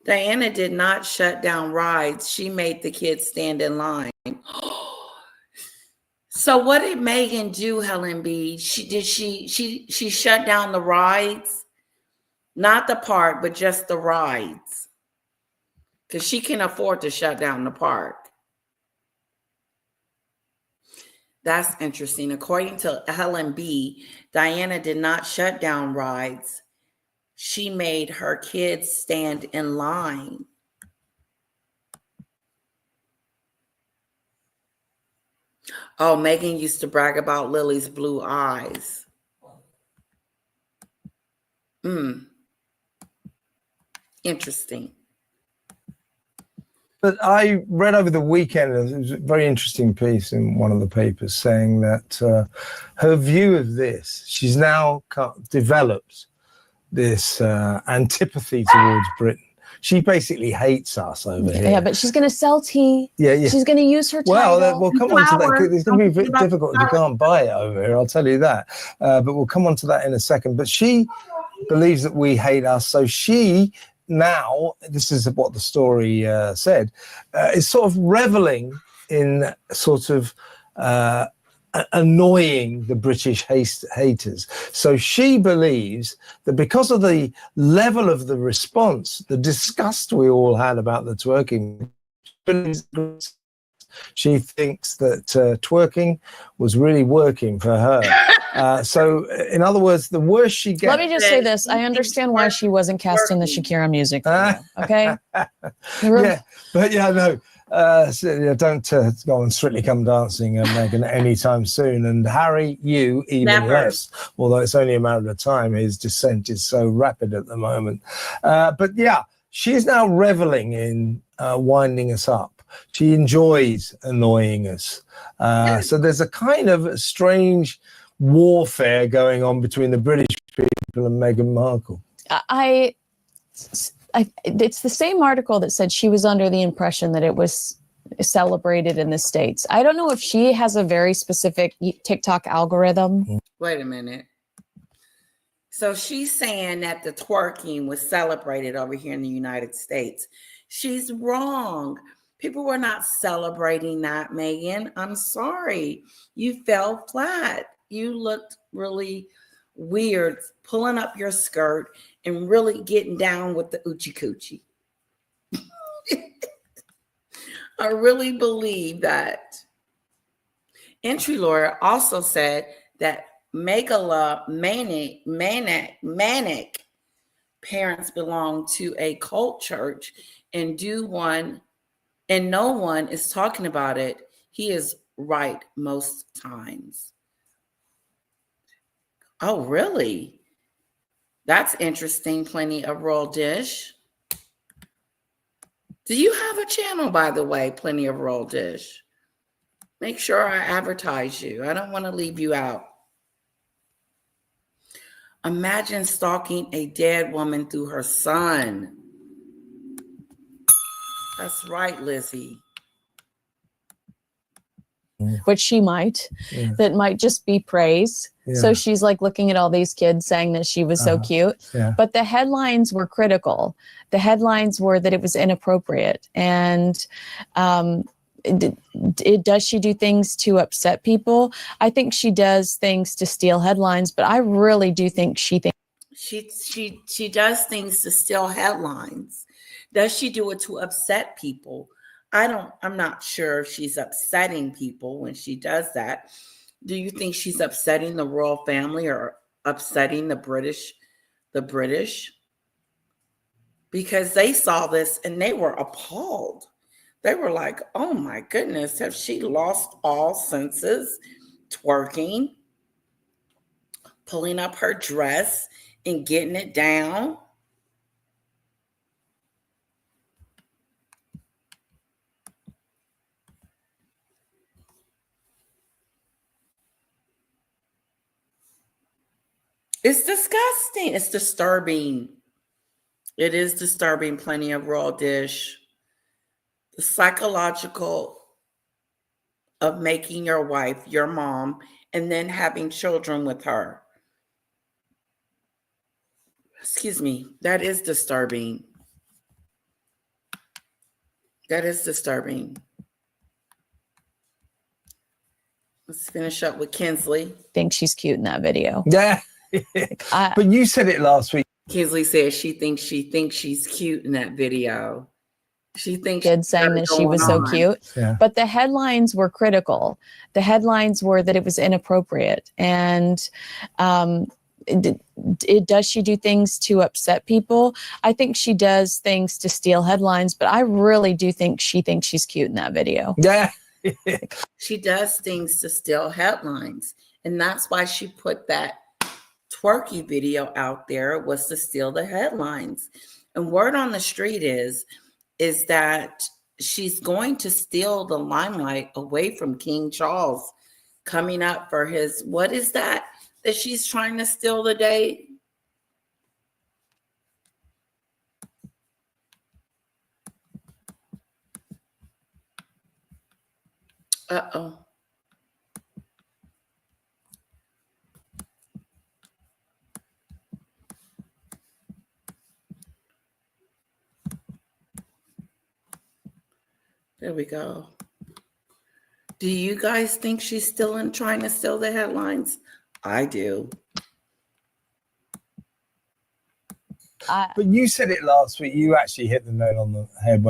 Diana did not shut down rides. She made the kids stand in line. So what did Megan do, Helen B? She shut down the rides, not the park, but just the rides, because she can afford to shut down the park. That's interesting. According to Helen B, Diana did not shut down rides. She made her kids stand in line. Oh, Megan used to brag about Lily's blue eyes. Interesting. But I read over the weekend, it was a very interesting piece in one of the papers saying that her view of this, she's now developed this antipathy towards Britain. She basically hates us over here. Yeah, but she's going to sell tea. Yeah. She's going to use her title. Well, we'll come on to that. It's going to be a bit difficult if you can't buy it over here, I'll tell you that. But we'll come on to that in a second. But she believes that we hate us. So she now, this is what the story said, is sort of reveling in sort of annoying the British haters. So she believes that because of the level of the response, the disgust we all had about the twerking, she thinks that twerking was really working for her. So in other words, the worse she gets. Let me just say this. I understand why she wasn't cast in the Shakira music video, okay? Yeah, but yeah, no. So don't go on Strictly Come Dancing, Meghan, anytime soon. And Harry, you even less, although it's only a matter of time. His descent is so rapid at the moment. But yeah, she's now reveling in winding us up. She enjoys annoying us. So there's a kind of strange warfare going on between the British people and Meghan Markle. It's the same article that said she was under the impression that it was celebrated in the States. I don't know if she has a very specific TikTok algorithm. Wait a minute. So she's saying that the twerking was celebrated over here in the United States. She's wrong. People were not celebrating that, Megan. I'm sorry. You fell flat. You looked really weird, pulling up your skirt and really getting down with the oochie coochie. I really believe that. Entry lawyer also said that megalomaniac parents belong to a cult church and no one is talking about it. He is right most times. Oh, really? That's interesting. Plenty of Royal Dish. Do you have a channel, by the way, Plenty of Royal Dish? Make sure I advertise you. I don't want to leave you out. Imagine stalking a dead woman through her son. That's right, Lizzie. Which she might. Yeah. That might just be praise. Yeah. So she's like looking at all these kids saying that she was so cute. Yeah. But the headlines were critical. The headlines were that it was inappropriate. And does she do things to upset people? I think she does things to steal headlines, but I really do think she does things to steal headlines. Does she do it to upset people? I'm not sure if she's upsetting people when she does that. Do you think she's upsetting the royal family or upsetting the British? Because they saw this and they were appalled. They were like, oh my goodness, have she lost all senses? Twerking, pulling up her dress and getting it down. It's disgusting. It's disturbing. It is disturbing. Plenty of Royal Dish. The psychological of making your wife your mom and then having children with her. Excuse me. That is disturbing. That is disturbing. Let's finish up with Kinsley. Think she's cute in that video. Yeah. I- But you said it last week. Kinsley says she thinks she's cute in that video. She thinks Did she's saying got it that she was going so on. cute. Yeah. But the headlines were critical. The headlines were that it was inappropriate. And does she do things to upset people? I think she does things to steal headlines, but I really do think she thinks she's cute in that video. Yeah. She does things to steal headlines. And that's why she put that twerky video out there, was to steal the headlines. And word on the street is that she's going to steal the limelight away from King Charles coming up for his, what is that she's trying to steal the day? Uh-oh. There we go. Do you guys think she's still trying to steal the headlines? I do. But you said it last week. You actually hit the nail on the head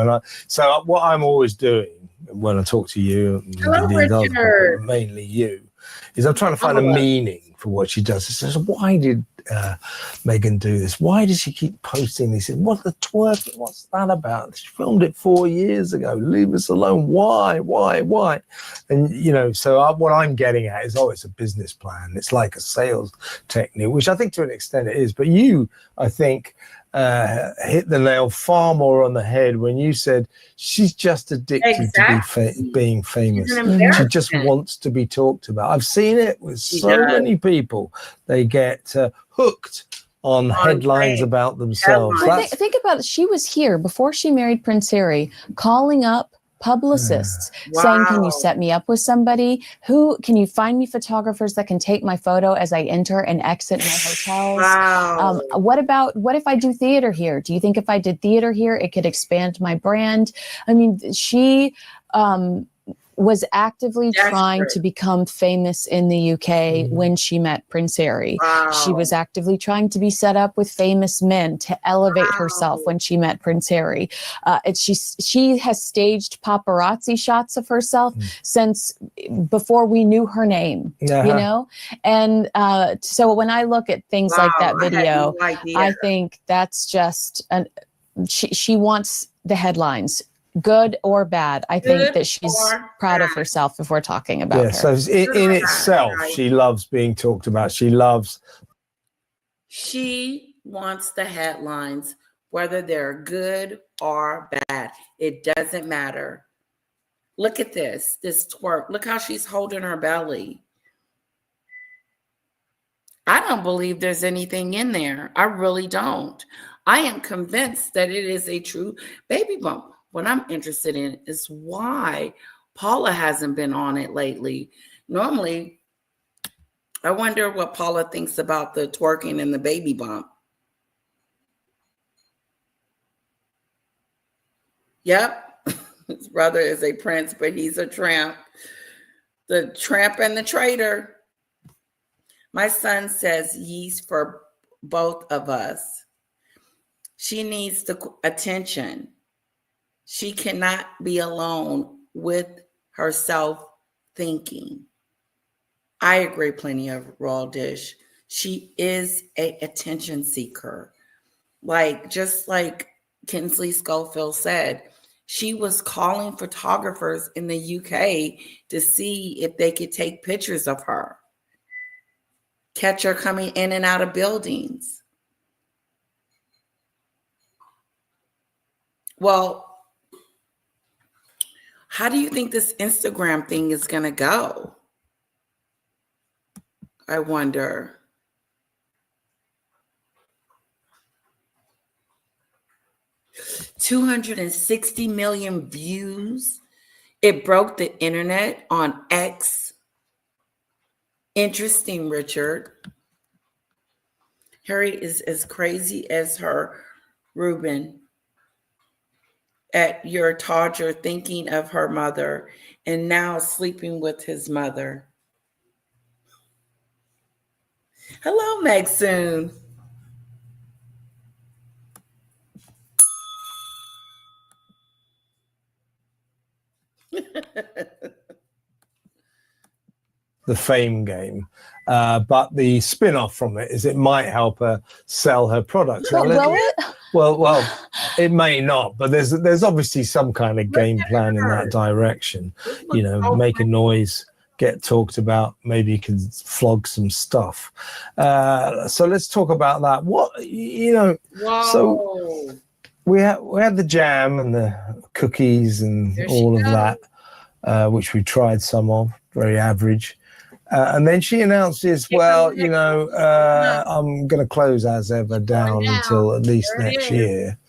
so what I'm always doing when I talk to you, Hello, these other Richard. people, mainly you, is I'm trying to find a meaning for what she does. It says, why did Meghan do this? Why does she keep posting this? What the twerk? What's that about? She filmed it 4 years ago. Leave us alone. Why? And so what I'm getting at is, it's a business plan. It's like a sales technique, which I think to an extent it is. But you, I think, hit the nail far more on the head when you said she's just addicted to being famous. She just wants to be talked about. I've seen it with many people. They get hooked on headlines about themselves. Think about it. She was here before she married Prince Harry, calling up publicists saying, can you set me up with somebody? Can you find me photographers that can take my photo as I enter and exit my hotels? Wow. What if I do theater here? Do you think if I did theater here, it could expand my brand? I mean, she was actively trying to become famous in the UK when she met Prince Harry. Wow. She was actively trying to be set up with famous men to elevate herself when she met Prince Harry. She has staged paparazzi shots of herself since before we knew her name, And so when I look at things like that video, I think that's just, she wants the headlines. Good or bad, I think that she's proud of herself if we're talking about her. So in itself, she loves being talked about. She wants the headlines, whether they're good or bad. It doesn't matter. Look at this twerk. Look how she's holding her belly. I don't believe there's anything in there. I really don't. I am convinced that it is a true baby bump. What I'm interested in is why Paula hasn't been on it lately. Normally, I wonder what Paula thinks about the twerking and the baby bump. Yep, his brother is a prince, but he's a tramp. The tramp and the traitor. My son says he's for both of us. She needs the attention. She cannot be alone with herself thinking. I agree, plenty of raw dish. She is an attention seeker. Just like Kinsley Schofield said, she was calling photographers in the UK to see if they could take pictures of her, catch her coming in and out of buildings. Well, how do you think this Instagram thing is going to go? I wonder. $260 million views. It broke the internet on X. Interesting, Richard. Harry is as crazy as her, Ruben. At your toddler thinking of her mother and now sleeping with his mother. Hello, Meg Soon. The fame game. But the spin-off from it is it might help her sell her products. Now, Will it? well, it may not, but there's obviously some kind of game plan in that direction. You know, make a noise, get talked about, maybe you can flog some stuff. So let's talk about that. What, you know, so we had the jam and the cookies and all of that, which we tried some of, very average. And then she announces, well, you know, I'm going to close As Ever down until at least next year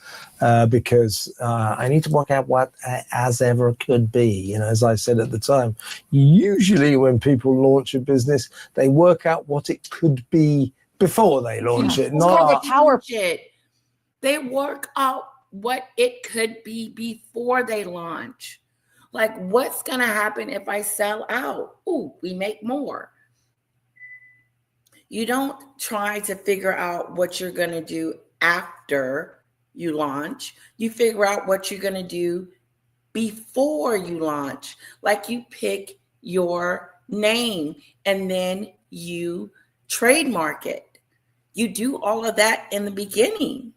because I need to work out what As Ever could be. You know, as I said at the time, usually when people launch a business, they work out what it could be before they launch it. Not the power. They work out what it could be before they launch. Like, what's going to happen if I sell out? Ooh, we make more. You don't try to figure out what you're going to do after you launch. You figure out what you're going to do before you launch. Like, you pick your name and then you trademark it. You do all of that in the beginning.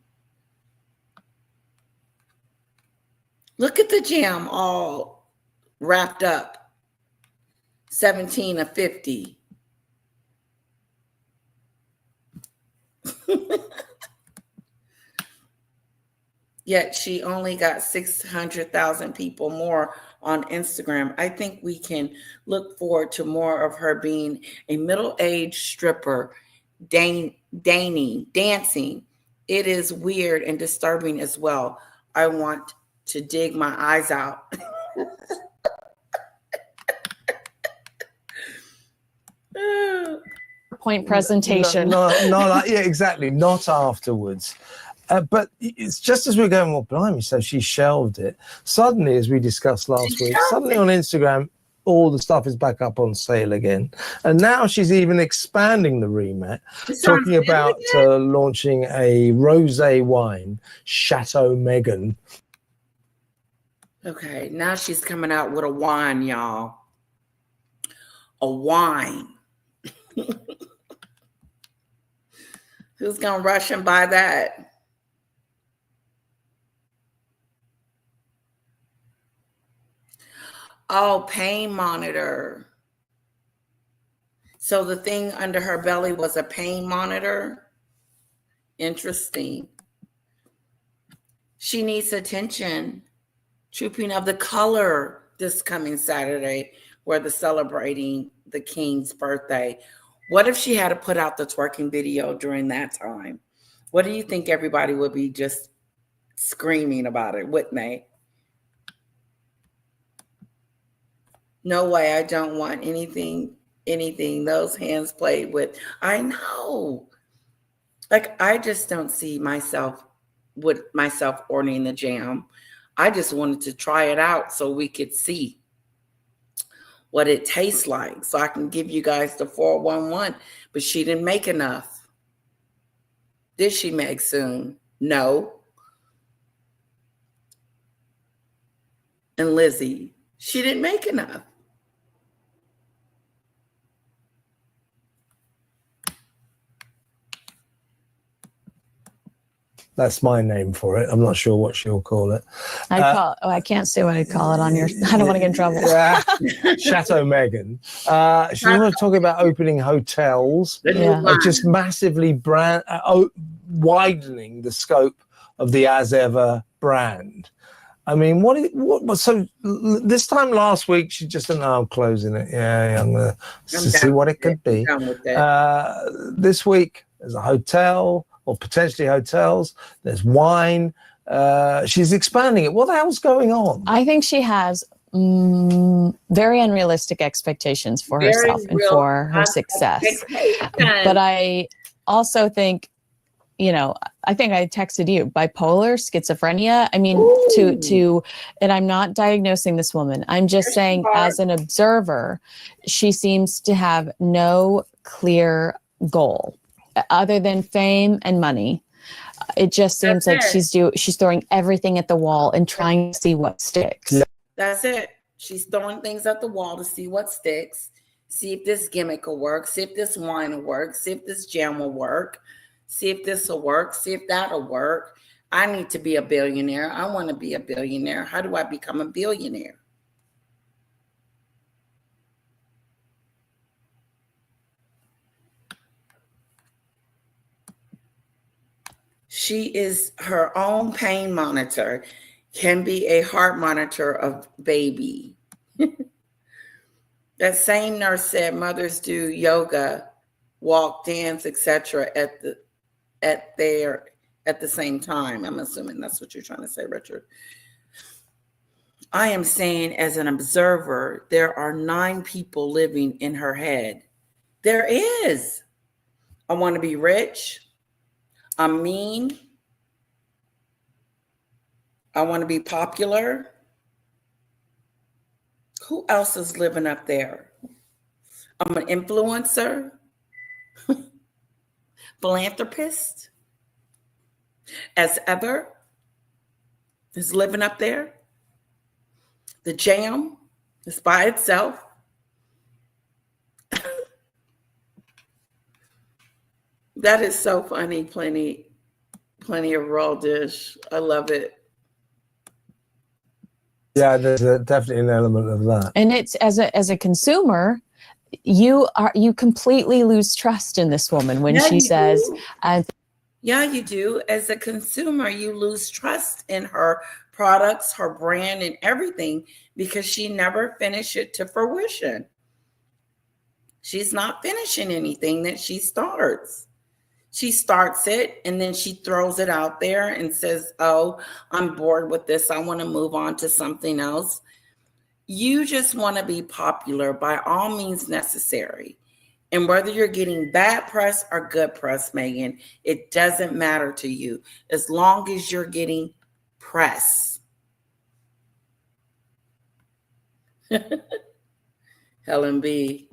Look at the jam all wrapped up, 17 of 50. Yet she only got 600,000 people more on Instagram. I think we can look forward to more of her being a middle-aged stripper, dancing. It is weird and disturbing as well. I want to dig my eyes out. Point presentation. Yeah, exactly. Not afterwards. But it's just as we're going, well, blimey, so she shelved it. Suddenly, as we discussed last week, suddenly on Instagram, all the stuff is back up on sale again. And now she's even expanding the remit, talking about launching a rosé wine, Chateau Meghan. Okay, now she's coming out with a wine, y'all. A wine. Who's going to rush and buy that? Oh, pain monitor. So the thing under her belly was a pain monitor? Interesting. She needs attention. Trooping of the Color this coming Saturday, where they're celebrating the King's birthday. What if she had to put out the twerking video during that time? What do you think everybody would be just screaming about it, wouldn't they? No way, I don't want anything those hands played with. I know. Like, I just don't see myself ordering the jam. I just wanted to try it out so we could see what it tastes like, so I can give you guys the 411. But she didn't make enough. Did she, Meg Soon? No. And Lizzie, she didn't make enough. That's my name for it. I'm not sure what she'll call it. I can't say what I'd call it on your. I don't want to get in trouble. Yeah, Chateau Meghan. She's going to talk about opening hotels, just massively widening the scope of the As Ever brand. I mean, what? So this time last week, she just said, "No, I'm closing it. Yeah, I'm going to see what it could be." This week, there's a hotel, or potentially hotels. There's wine. She's expanding it. What the hell's going on? I think she has very unrealistic expectations for herself and for her success. But I also think, I think I texted you, bipolar, schizophrenia. I mean, and I'm not diagnosing this woman. I'm just saying, as an observer, she seems to have no clear goal other than fame and money. It just seems That's like she's throwing everything at the wall and trying to see what sticks. Yeah. That's it. She's throwing things at the wall to see what sticks, see if this gimmick will work, see if this wine will work, see if this jam will work, see if this will work, see if that'll work. I need to be a billionaire. I want to be a billionaire. How do I become a billionaire? She is her own pain monitor, can be a heart monitor of baby. That same nurse said mothers do yoga, walk, dance, etc. at the same time. I'm assuming that's what you're trying to say, Richard. I am saying, as an observer, there are 9 people living in her head. There is. I want to be rich. I'm mean. I want to be popular. Who else is living up there? I'm an influencer, philanthropist, as ever is living up there. The jam is by itself. That is so funny. Plenty of raw dish. I love it. Yeah, there's definitely an element of that. And it's as a consumer, you completely lose trust in this woman when she says, yeah, you do. As a consumer, you lose trust in her products, her brand, and everything because she never finished it to fruition. She's not finishing anything that she starts. She starts it and then she throws it out there and says, oh, I'm bored with this. I want to move on to something else. You just want to be popular by all means necessary. And whether you're getting bad press or good press, Meghan, it doesn't matter to you as long as you're getting press. Helen B.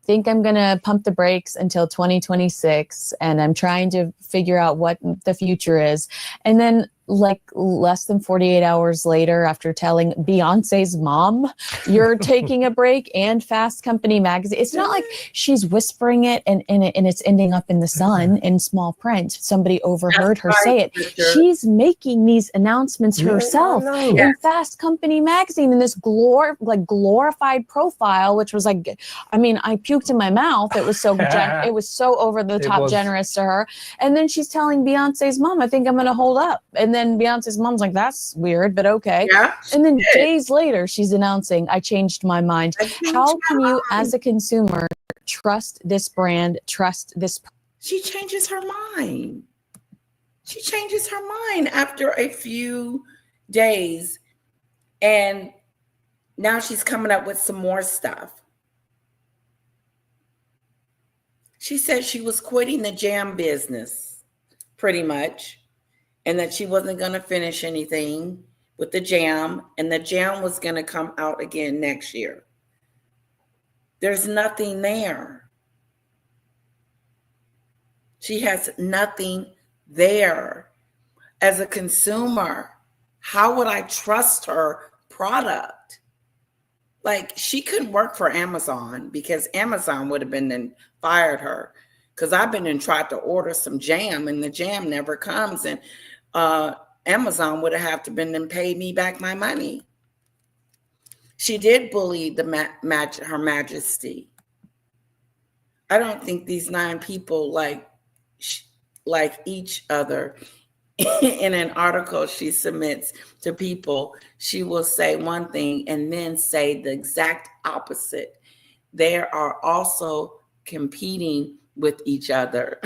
think I'm going to pump the brakes until 2026 and I'm trying to figure out what the future is. And then like less than 48 hours later, after telling Beyonce's mom, you're taking a break and Fast Company magazine. It's not like she's whispering it and it's ending up in the Sun in small print. Somebody overheard her say it. She's making these announcements herself in Fast Company magazine in this glorified profile, which was like, I mean, I puked in my mouth. It was so it was so over the top generous to her. And then she's telling Beyonce's mom, I think I'm going to hold up. And then Beyonce's mom's like, that's weird, but okay. Yeah, and then days later, she's announcing, I changed my mind. How can you, as a consumer, trust this brand, trust this? She changes her mind. She changes her mind after a few days. And now she's coming up with some more stuff. She said she was quitting the jam business, pretty much. And that she wasn't going to finish anything with the jam, and the jam was going to come out again next year. There's nothing there. She has nothing there. As a consumer, how would I trust her product? Like, she couldn't work for Amazon because Amazon would have been and fired her. Because I've been and tried to order some jam, and the jam never comes, and Amazon would have to been and paid me back my money. She did bully Her Majesty. I don't think these 9 people like each other. In an article she submits to people, she will say one thing and then say the exact opposite. They are also competing with each other.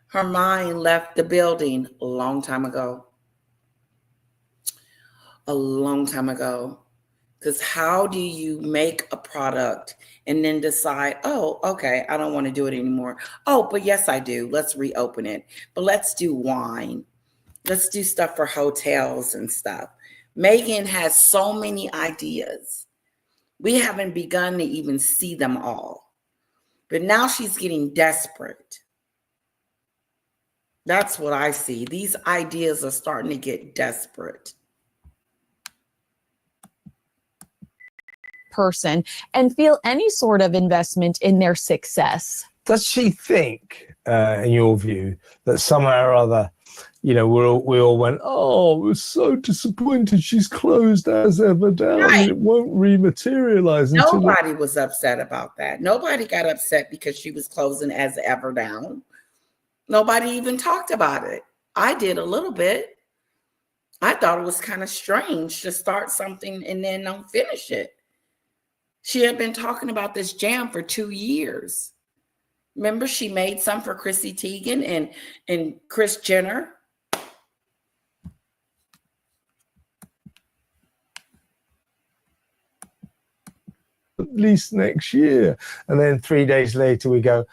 Her mind left the building a long time ago. A long time ago. Because how do you make a product and then decide, oh, okay, I don't want to do it anymore. Oh, but yes, I do. Let's reopen it. But let's do wine. Let's do stuff for hotels and stuff. Meghan has so many ideas. We haven't begun to even see them all. But now she's getting desperate. That's what I see. These ideas are starting to get desperate. Person and feel any sort of investment in their success. Does she think, in your view, that somehow or other, we all went, oh, we're so disappointed she's closed as ever down. Right. It won't rematerialize until Nobody was upset about that. Nobody got upset because she was closing as ever down. Nobody even talked about it. I did a little bit. I thought it was kind of strange to start something and then don't finish it. She had been talking about this jam for 2 years. Remember, she made some for Chrissy Teigen and Kris Jenner. at least next year. And then 3 days later we go,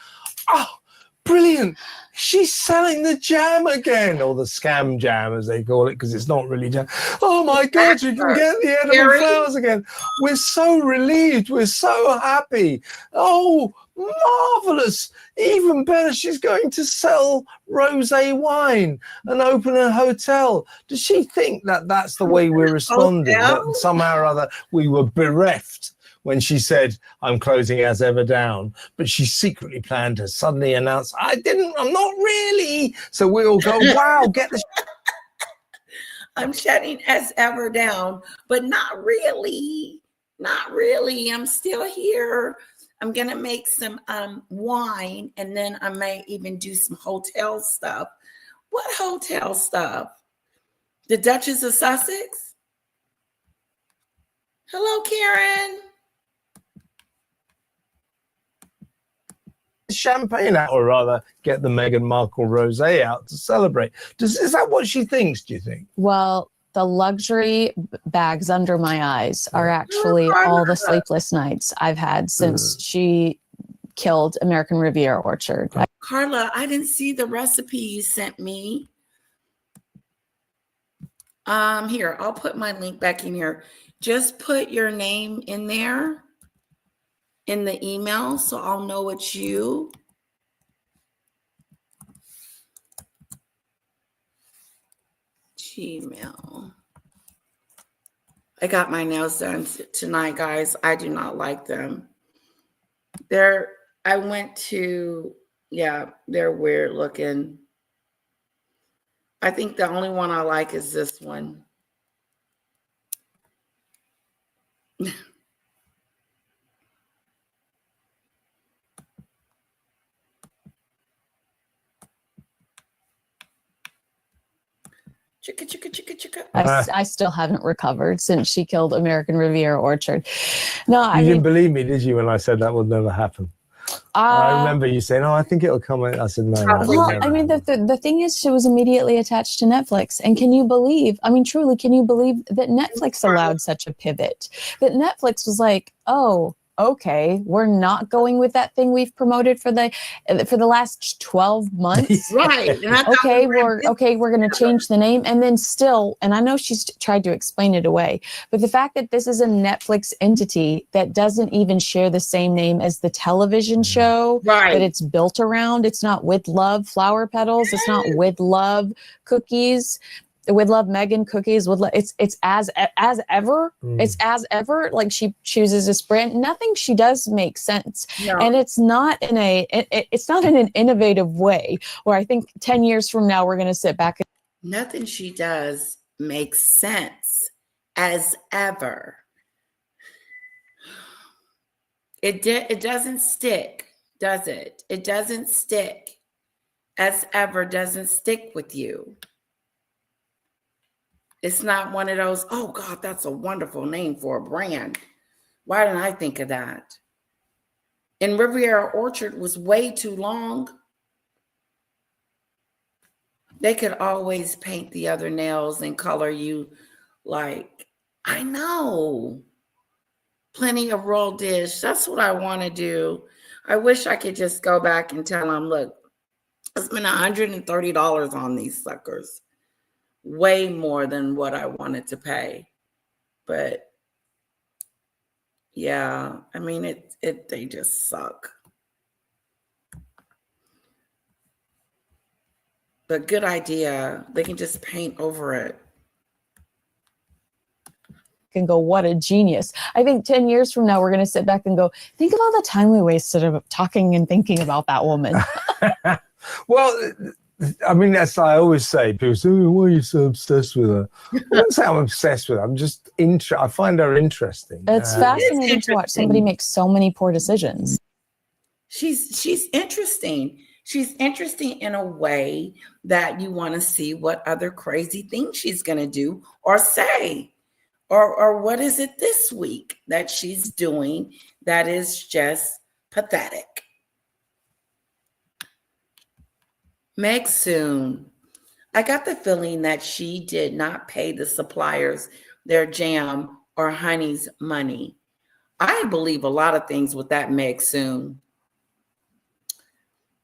oh, brilliant. She's selling the jam again, or the scam jam, as they call it, because it's not really jam. Oh my God, you can get the edible flowers again. We're so relieved. We're so happy. Oh, marvelous. Even better, she's going to sell rosé wine and open a hotel. Does she think that that's the way we're responding? That somehow or other we were bereft when she said, I'm closing as ever down, but she secretly planned to suddenly announce, I'm not really. So we all go, wow, get the. I'm shutting as ever down, but not really. Not really. I'm still here. I'm going to make some wine, and then I may even do some hotel stuff. What hotel stuff? The Duchess of Sussex? Hello, Karen. Champagne out, or rather get the Meghan Markle rosé out to celebrate. Is that what she thinks, do you think? Well, the luxury bags under my eyes are actually all the sleepless nights I've had since she killed American Riviera Orchard. Carla, I didn't see the recipe you sent me. Here, I'll put my link back in here. Just put your name in there in the email so I'll know it's you. Gmail. I got my nails done tonight, guys. I do not like them. They're weird looking. I think the only one I like is this one. I still haven't recovered since she killed American Riviera Orchard. No, I didn't believe me, did you, when I said that would never happen? I remember you saying, "Oh, I think it'll come." I said, "No." Well, I mean, the thing is, she was immediately attached to Netflix, and can you believe? I mean, truly, can you believe that Netflix allowed such a pivot? That Netflix was like, "Oh, okay, we're not going with that thing we've promoted for the last 12 months." Right. Okay, we're going to change the name. And then still, and I know she's tried to explain it away, but the fact that this is a Netflix entity that doesn't even share the same name as the television show that it's built around, it's not With Love Flower Petals, it's not With Love Cookies, With Love Meghan Cookies, it's as ever. It's as ever. Like, she chooses this brand. Nothing she does makes sense, and it's not in an innovative way where I think 10 years from now we're going to sit back. Nothing she does makes sense as ever. It doesn't stick, does it? It doesn't stick. As ever doesn't stick with you. It's not one of those, oh God, that's a wonderful name for a brand. Why didn't I think of that? And Riviera Orchard was way too long. They could always paint the other nails and color you like, I know. Plenty of raw dish. That's what I want to do. I wish I could just go back and tell them, look, I spent $130 on these suckers. Way more than what I wanted to pay. But Yeah, I mean they just suck. But good idea. They can just paint over it. And go, what a genius. I think 10 years from now, we're going to sit back and go, think of all the time we wasted of talking and thinking about that woman. Well, I mean, that's I always say. People say, oh, "Why are you so obsessed with her?" I wouldn't say I'm obsessed with her. I'm just I find her interesting. It's fascinating to watch somebody make so many poor decisions. She's interesting. She's interesting in a way that you want to see what other crazy things she's going to do or say. Or what is it this week that she's doing that is just pathetic? Meg soon. I got the feeling that she did not pay the suppliers their jam or honey's money. I believe a lot of things with that Meg soon.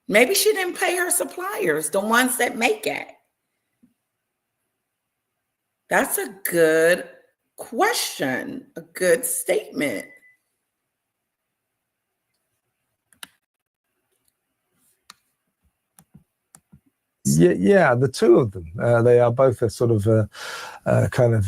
Maybe she didn't pay her suppliers, the ones that make it. That's a good question, a good statement. Yeah, the two of them. They are both a sort of kind of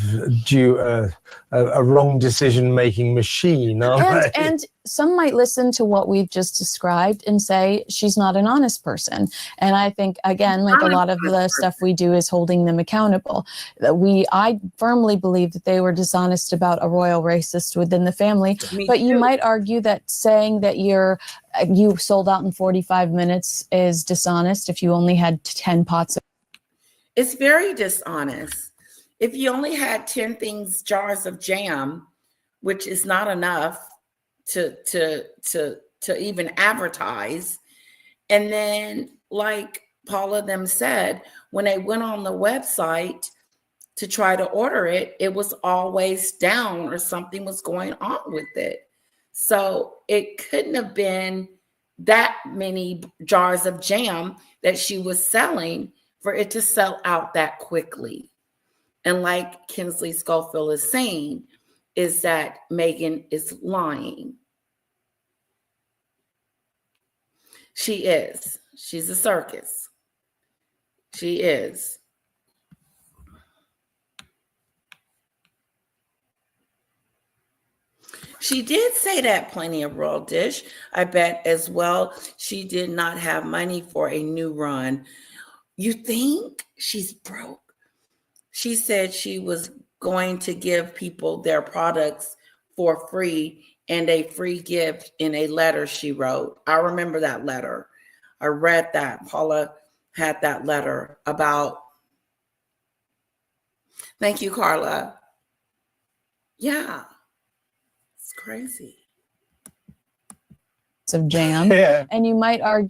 a wrong decision-making machine, aren't they? And some might listen to what we've just described and say she's not an honest person. And I think, again, like a lot of the stuff we do is holding them accountable. I firmly believe that they were dishonest about a royal racist within the family. But you might argue that saying that you sold out in 45 minutes is dishonest if you only had 10 pots. It's very dishonest. If you only had 10 jars of jam, which is not enough to even advertise. And then, like Paula them said, when they went on the website to try to order it, it was always down or something was going on with it. So it couldn't have been that many jars of jam that she was selling for it to sell out that quickly. And like Kinsley Schofield is saying, is that Meghan is lying. She is. She's a circus. She is. She did say that plenty of royal dish. I bet as well she did not have money for a new run. You think she's broke? She said she was going to give people their products for free and a free gift in a letter she wrote. I remember that letter. I read that. Paula had that letter about. Thank you, Carla. Yeah. It's crazy. Of jam. Yeah. And you might argue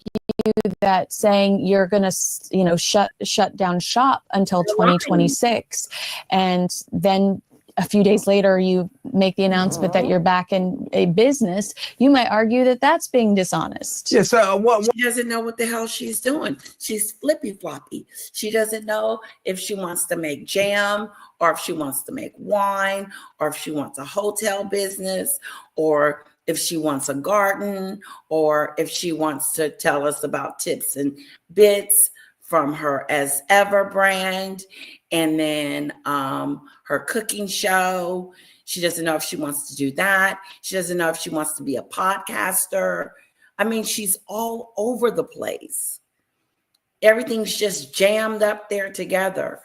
that saying you're going to, shut down shop until 2026, and then a few days later you make the announcement that you're back in a business, you might argue that that's being dishonest. Yeah. So what? She doesn't know what the hell she's doing. She's flippy floppy. She doesn't know if she wants to make jam or if she wants to make wine or if she wants a hotel business or if she wants a garden or if she wants to tell us about tips and bits from her As Ever brand and then her cooking show. She doesn't know if she wants to do that. She doesn't know if she wants to be a podcaster. I mean, she's all over the place. Everything's just jammed up there together.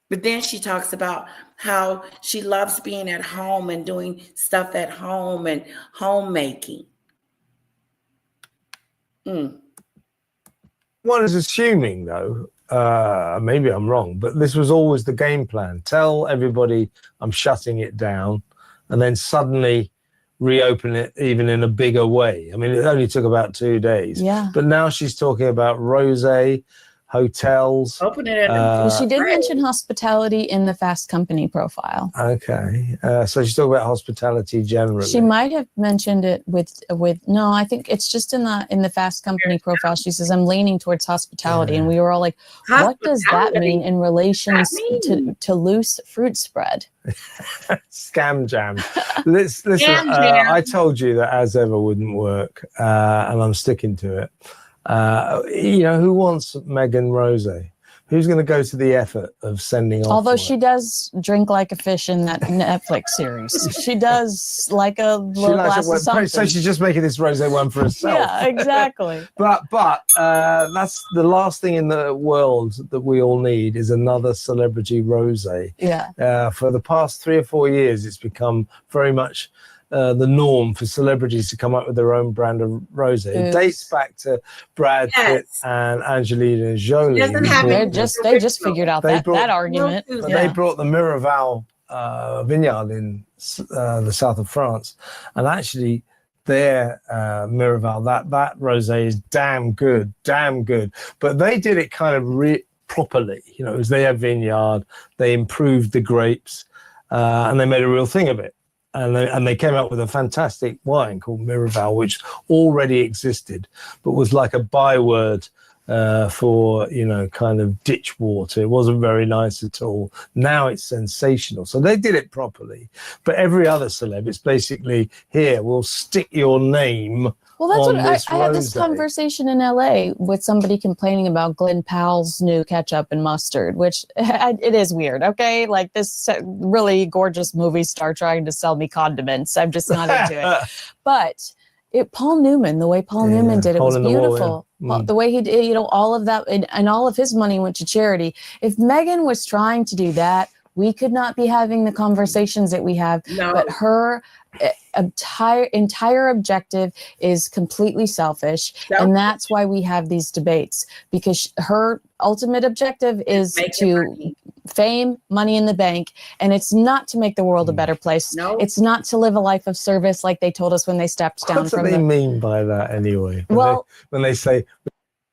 But then she talks about how she loves being at home and doing stuff at home and homemaking. One is assuming, though, maybe I'm wrong, but this was always the game plan. Tell everybody I'm shutting it down and then suddenly reopen it even in a bigger way. I mean, it only took about 2 days. Yeah. But now she's talking about rosé, it hotels. in a Well, she did Right. mention hospitality in the Fast Company profile. Okay, so she's talking about hospitality generally. She might have mentioned it with no, I think it's just in the Fast Company profile. She says, I'm leaning towards hospitality. And we were all like, what does that mean in relation to loose fruit spread? Scam jam. Listen, I told you that as ever wouldn't work, and I'm sticking to it. Who wants Megan Rose? Who's going to go to the effort of sending off? Although she does drink like a fish in that Netflix series. She does like a little glass of something. So she's just making this rosé one for herself. Yeah, exactly. But that's the last thing in the world that we all need is another celebrity rosé. Yeah. For the past 3 or 4 years, it's become very much the norm for celebrities to come up with their own brand of rosé. It dates back to Brad Pitt and Angelina Jolie. They just figured out that argument. But they brought the Miraval vineyard in the south of France, and actually their Miraval, that rosé is damn good. But they did it kind of properly. It was their vineyard. They improved the grapes, and they made a real thing of it. And they came up with a fantastic wine called Miraval, which already existed, but was like a byword for, kind of ditch water. It wasn't very nice at all. Now it's sensational. So they did it properly. But every other celeb, it's basically, here, we'll stick your name. Well, that's what I had this conversation in LA with somebody complaining about Glen Powell's new ketchup and mustard, which it is weird. Okay. Like this really gorgeous movie star trying to sell me condiments. I'm just not into it. But Paul Newman, the way Paul Newman did it was beautiful. The way he did, all of that and all of his money went to charity. If Meghan was trying to do that, we could not be having the conversations that we have. No. But her entire objective is completely selfish. And that's why we have these debates, because her ultimate objective is fame, money in the bank. And it's not to make the world a better place. No. It's not to live a life of service like they told us when they stepped down from What do they mean by that anyway? When they say...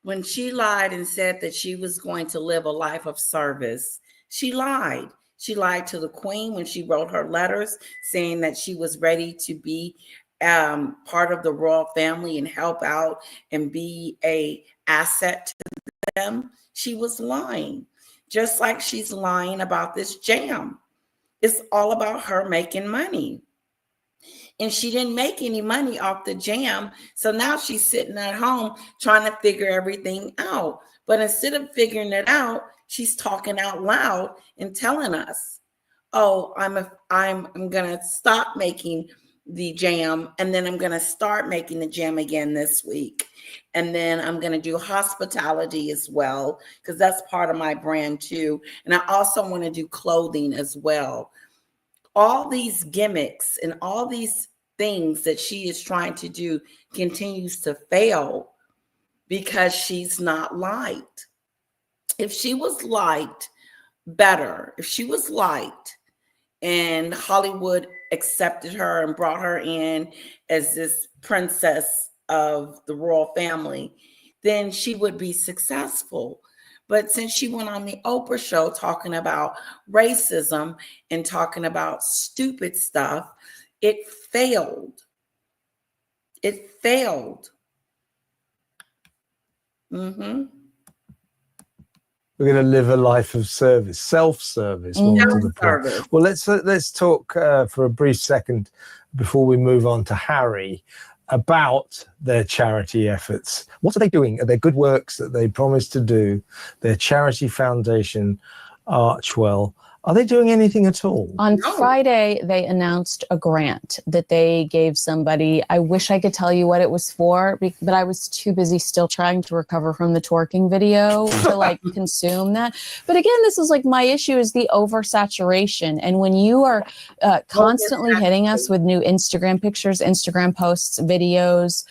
When she lied and said that she was going to live a life of service, she lied. She lied to the Queen when she wrote her letters saying that she was ready to be part of the royal family and help out and be an asset to them. She was lying, just like she's lying about this jam. It's all about her making money. And she didn't make any money off the jam. So now she's sitting at home trying to figure everything out. But instead of figuring it out, she's talking out loud and telling us, "Oh, I'm gonna stop making the jam, and then I'm gonna start making the jam again this week, and then I'm gonna do hospitality as well because that's part of my brand too, and I also want to do clothing as well." All these gimmicks and all these things that she is trying to do continues to fail because she's not liked. If she was liked better, if she was liked and Hollywood accepted her and brought her in as this princess of the royal family, then she would be successful. But since she went on the Oprah show talking about racism and talking about stupid stuff, it failed. It failed. Mm-hmm. We're going to live a life of service, self-service. Well, let's talk for a brief second before we move on to Harry about their charity efforts. What are they doing? Are there good works that they promised to do? Their charity foundation, Archwell. Are they doing anything at all? On Friday, they announced a grant that they gave somebody. I wish I could tell you what it was for, but I was too busy still trying to recover from the twerking video to consume that. But again, this is my issue is the oversaturation. And when you are constantly hitting us with new Instagram pictures, Instagram posts, videos,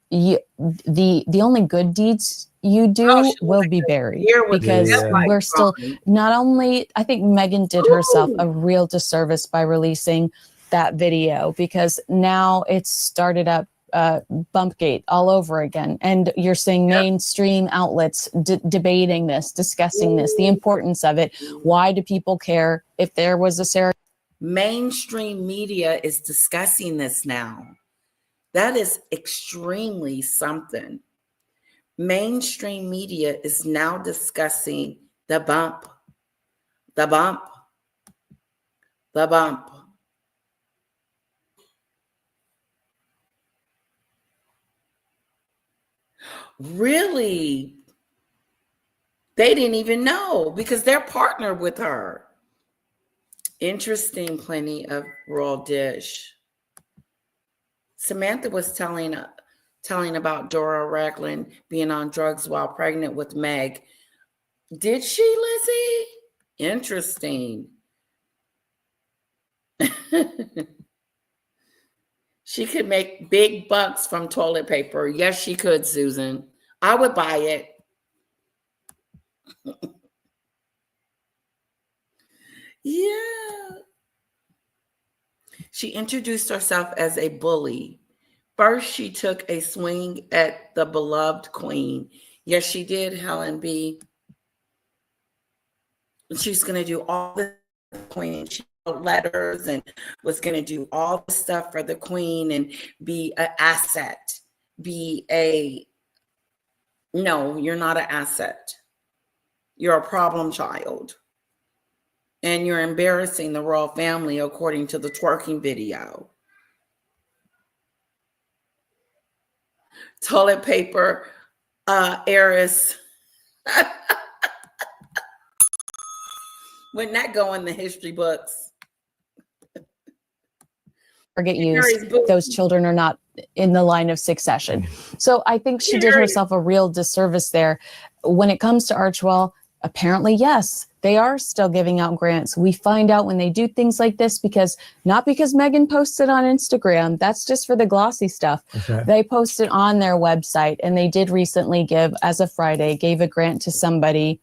the only good deeds you do will be buried because we're still not only, I think Meghan did herself a real disservice by releasing that video because now it's started up Bumpgate all over again. And you're seeing mainstream outlets debating this, discussing this, the importance of it. Why do people care if there was a Sarah? Mainstream media is discussing this now. That is extremely something. Mainstream media is now discussing the bump, the bump, the bump. Really? They didn't even know because they're partnered with her. Interesting, plenty of raw dish. Samantha was telling about Dora Ragland being on drugs while pregnant with Meg. Did she, Lizzie? Interesting. She could make big bucks from toilet paper. Yes, she could, Susan. I would buy it. Yeah. She introduced herself as a bully. First, she took a swing at the beloved queen. Yes, she did, Helen B. She's going to do all the queen. She wrote letters and was going to do all the stuff for the queen and be an asset. No, you're not an asset. You're a problem child. And you're embarrassing the royal family according to the twerking video. Toilet paper heiress. Wouldn't that go in the history books? Get used. Those children are not in the line of succession. So I think she did herself a real disservice there. When it comes to Archewell, apparently, yes, they are still giving out grants. We find out when they do things like this not because Meghan posted on Instagram. That's just for the glossy stuff. Okay. They posted on their website, and they did recently as of Friday, gave a grant to somebody.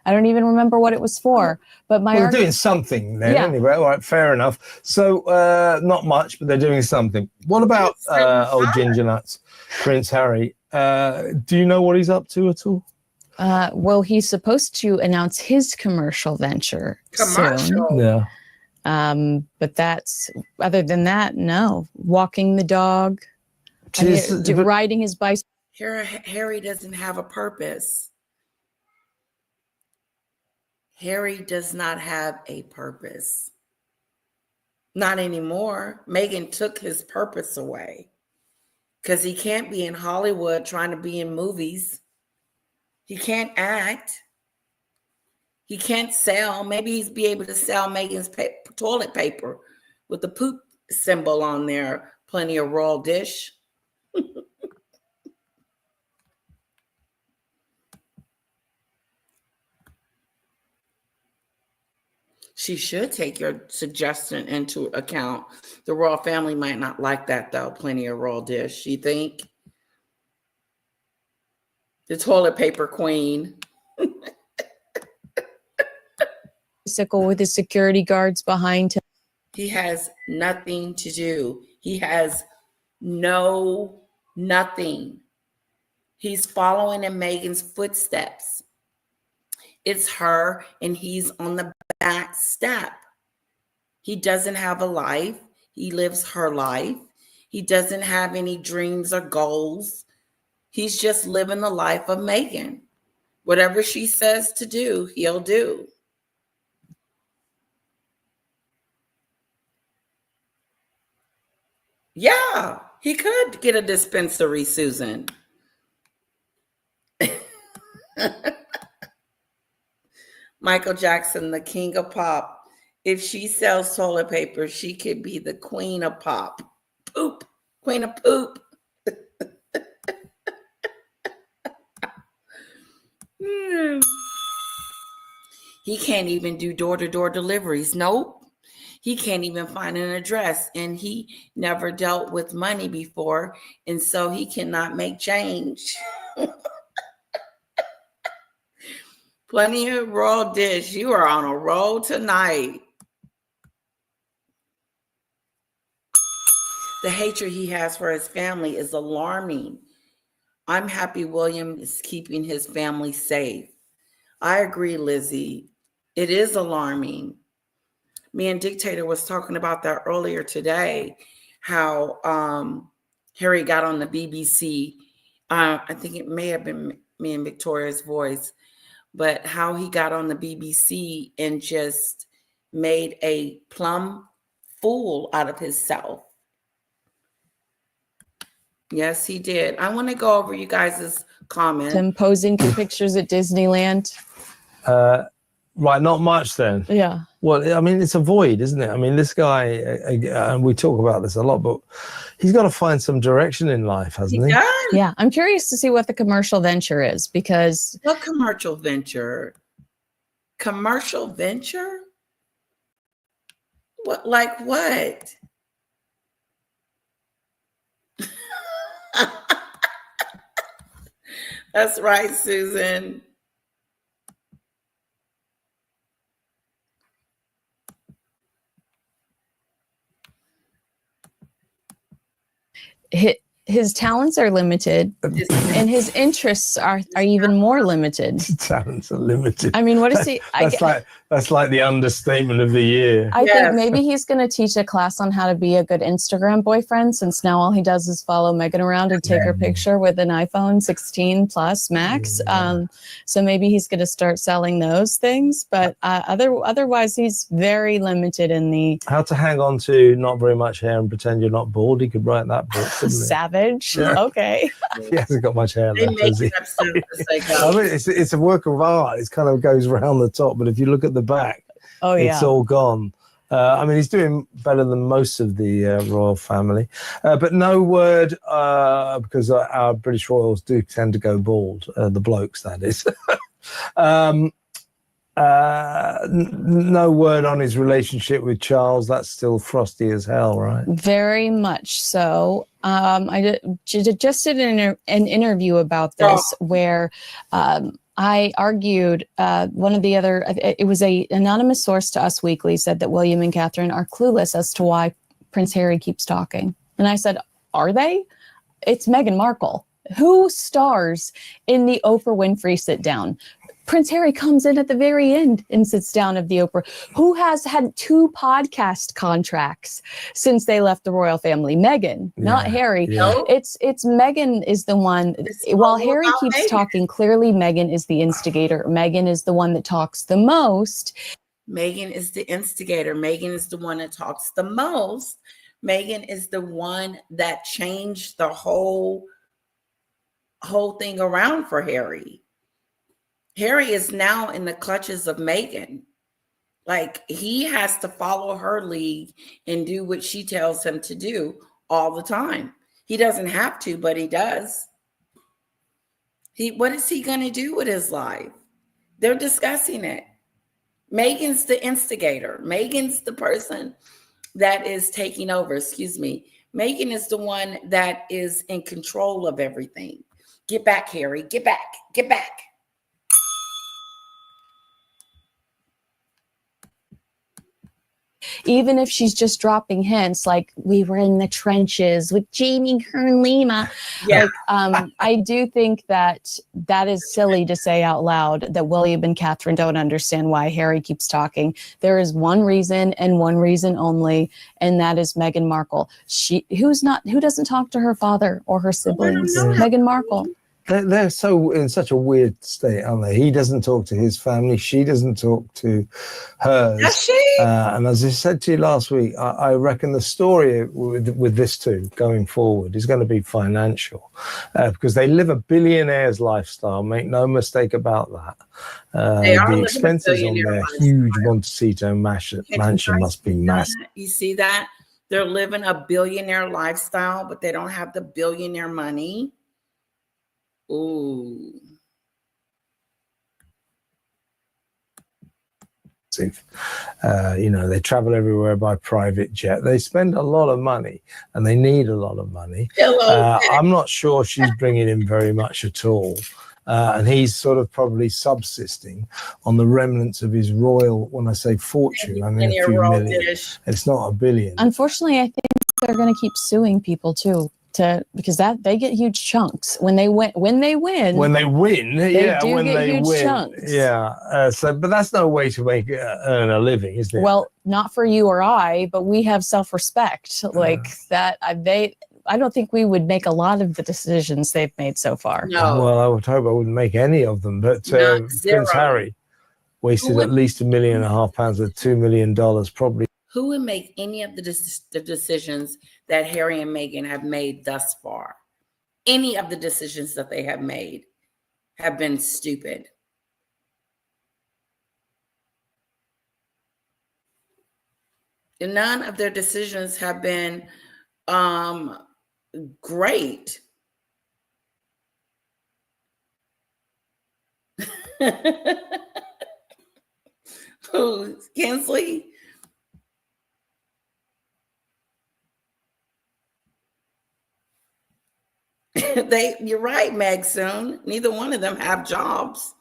I don't even remember what it was for, but they're doing something then anyway. All right, fair enough. So not much, but they're doing something. What about old Ginger Nuts, Prince Harry? Do you know what he's up to at all? Well, he's supposed to announce his commercial venture soon. Yeah. But other than that, no. Walking the dog, riding his bicycle. Harry doesn't have a purpose. Harry does not have a purpose. Not anymore. Meghan took his purpose away because he can't be in Hollywood trying to be in movies. He can't act. He can't sell. Maybe he'd be able to sell Meghan's toilet paper with the poop symbol on there. Plenty of raw dish. She should take your suggestion into account. The royal family might not like that, though. Plenty of raw dish. You think? The toilet paper queen. Bicycle with his security guards behind him. He has nothing to do. He has nothing. He's following in Meghan's footsteps. It's her, and he's on the back step. He doesn't have a life. He lives her life. He doesn't have any dreams or goals. He's just living the life of Meghan. Whatever she says to do, he'll do. Yeah, he could get a dispensary, Susan. Michael Jackson, the king of pop. If she sells toilet paper, she could be the queen of pop. Poop. Queen of poop. He can't even do door-to-door deliveries. Nope. He can't even find an address, and he never dealt with money before, and so he cannot make change. Plenty of raw dish. You are on a roll tonight. The hatred he has for his family is alarming. I'm happy William is keeping his family safe. I agree, Lizzie. It is alarming. Me and Dictator was talking about that earlier today, how Harry got on the BBC. I think it may have been me and Victoria's Voice, but how he got on the BBC and just made a plumb fool out of himself. Yes, he did. I want to go over you guys' comments. Him posing for pictures at Disneyland. Right, not much then. Yeah. Well, I mean, it's a void, isn't it? I mean, this guy, and we talk about this a lot, but he's got to find some direction in life, hasn't he? does. Yeah. I'm curious to see what the commercial venture is, because What commercial venture? Commercial venture? What, like what? That's right, Susan. his talents are limited and his interests are even more limited. Talents are limited. I mean, what is he? That's like the understatement of the year. I Yes. think maybe he's going to teach a class on how to be a good Instagram boyfriend, since now all he does is follow Meghan around and take her picture with an iPhone 16 Plus Max. So maybe he's going to start selling those things. But otherwise, he's very limited in the How to hang on to not very much hair and pretend you're not bald. He could write that book, couldn't he? savage. Yeah. Okay. He hasn't got much hair They left, make does he? it up so they I go. mean, it's a work of art. It kind of goes around the top, but if you look at the back, Oh, yeah. it's all gone. I mean, he's doing better than most of the royal family, but no word, because our British royals do tend to go bald, the blokes, that is. No word on his relationship with Charles. That's still frosty as hell, right? Very much so. I just did an interview about this where I argued one of the other, it was a anonymous source to Us Weekly said that William and Catherine are clueless as to why Prince Harry keeps talking. And I said, are they? It's Meghan Markle. Who stars in the Oprah Winfrey sit down? Prince Harry comes in at the very end and sits down of the Oprah. Who has had 2 podcast contracts since they left the royal family? Meghan, not Harry. Yeah. It's Meghan is the one. While all Harry about keeps Meghan. talking, clearly Meghan is the instigator. Meghan is the one that talks the most. Meghan is the instigator. Meghan is the one that talks the most. Meghan is the one that changed the whole thing around for Harry. Harry is now in the clutches of Meghan. Like, he has to follow her lead and do what she tells him to do all the time. He doesn't have to, but he does. What is he going to do with his life? They're discussing it. Meghan's the instigator. Meghan's the person that is taking over. Excuse me. Meghan is the one that is in control of everything. Get back, Harry. Get back. Get back. Even if she's just dropping hints, like we were in the trenches with Jamie Kern Lima. Yeah. Like, I do think that is silly to say out loud that William and Catherine don't understand why Harry keeps talking. There is one reason and one reason only, and that is Meghan Markle. Who doesn't talk to her father or her siblings? Meghan Markle. They're so in such a weird state, aren't they? He doesn't talk to his family. She doesn't talk to hers. Does she? And as I said to you last week, I reckon the story with this two going forward is going to be financial, because they live a billionaire's lifestyle. Make no mistake about that. They are living The a expenses on billionaire their lifestyle. huge Montecito mansion must be massive. You see that? They're living a billionaire lifestyle, but they don't have the billionaire money. Ooh. They travel everywhere by private jet. They spend a lot of money, and they need a lot of money. Hello. I'm not sure she's bringing in very much at all. And he's sort of probably subsisting on the remnants of his royal, when I say fortune, I mean a few million. It's not a billion. Unfortunately, I think they're going to keep suing people too, because that they get huge chunks when they win. When they win, do get they huge win, chunks. but that's no way to make earn a living, is it? Well, not for you or I, but we have self-respect like that. I don't think we would make a lot of the decisions they've made so far. No, Well, I would hope I wouldn't make any of them, but Not zero. Prince Harry wasted at least £1.5 million or $2 million, probably. who would make any of the decisions that Harry and Meghan have made thus far? Any of the decisions that they have made have been stupid. And none of their decisions have been great. Who, Kinsley? You're right, Meg. Soon, neither one of them have jobs.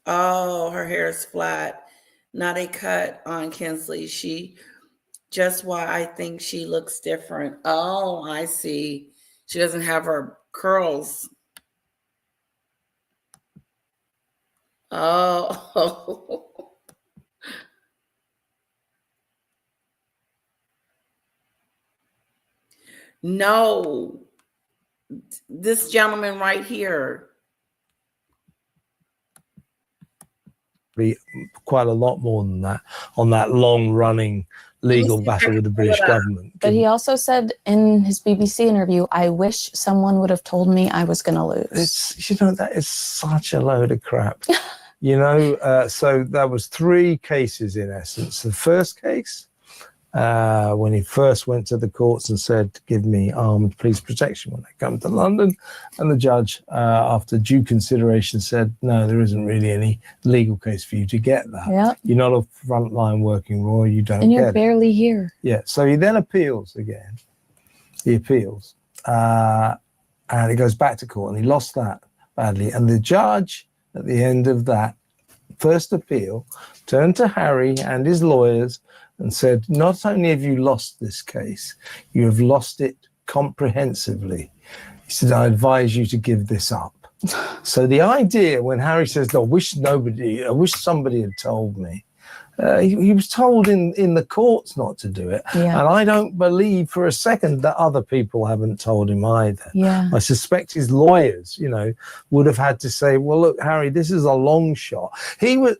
Oh, her hair is flat, not a cut on Kinsley. Just why I think she looks different. Oh, I see. She doesn't have her curls. Oh. No. This gentleman right here. Quite a lot more than that on that long-running legal battle with the British government. But he also said in his BBC interview, "I wish someone would have told me I was going to lose." That is such a load of crap. So there was 3 cases in essence. The first case, when he first went to the courts and said, "Give me armed police protection when I come to London," and the judge, after due consideration, said, "No, there isn't really any legal case for you to get that. Yep. You're not a frontline working lawyer. You don't and get you're it." barely here. Yeah. So he then appeals again. He appeals, and he goes back to court, and he lost that badly. And the judge, at the end of that first appeal, turned to Harry and his lawyers and said, "Not only have you lost this case, you have lost it comprehensively." He said, "I advise you to give this up." So the idea when Harry says, "No, I wish somebody had told me," he was told in the courts not to do it. Yeah. And I don't believe for a second that other people haven't told him either. Yeah. I suspect his lawyers, would have had to say, "Well, look, Harry, this is a long shot."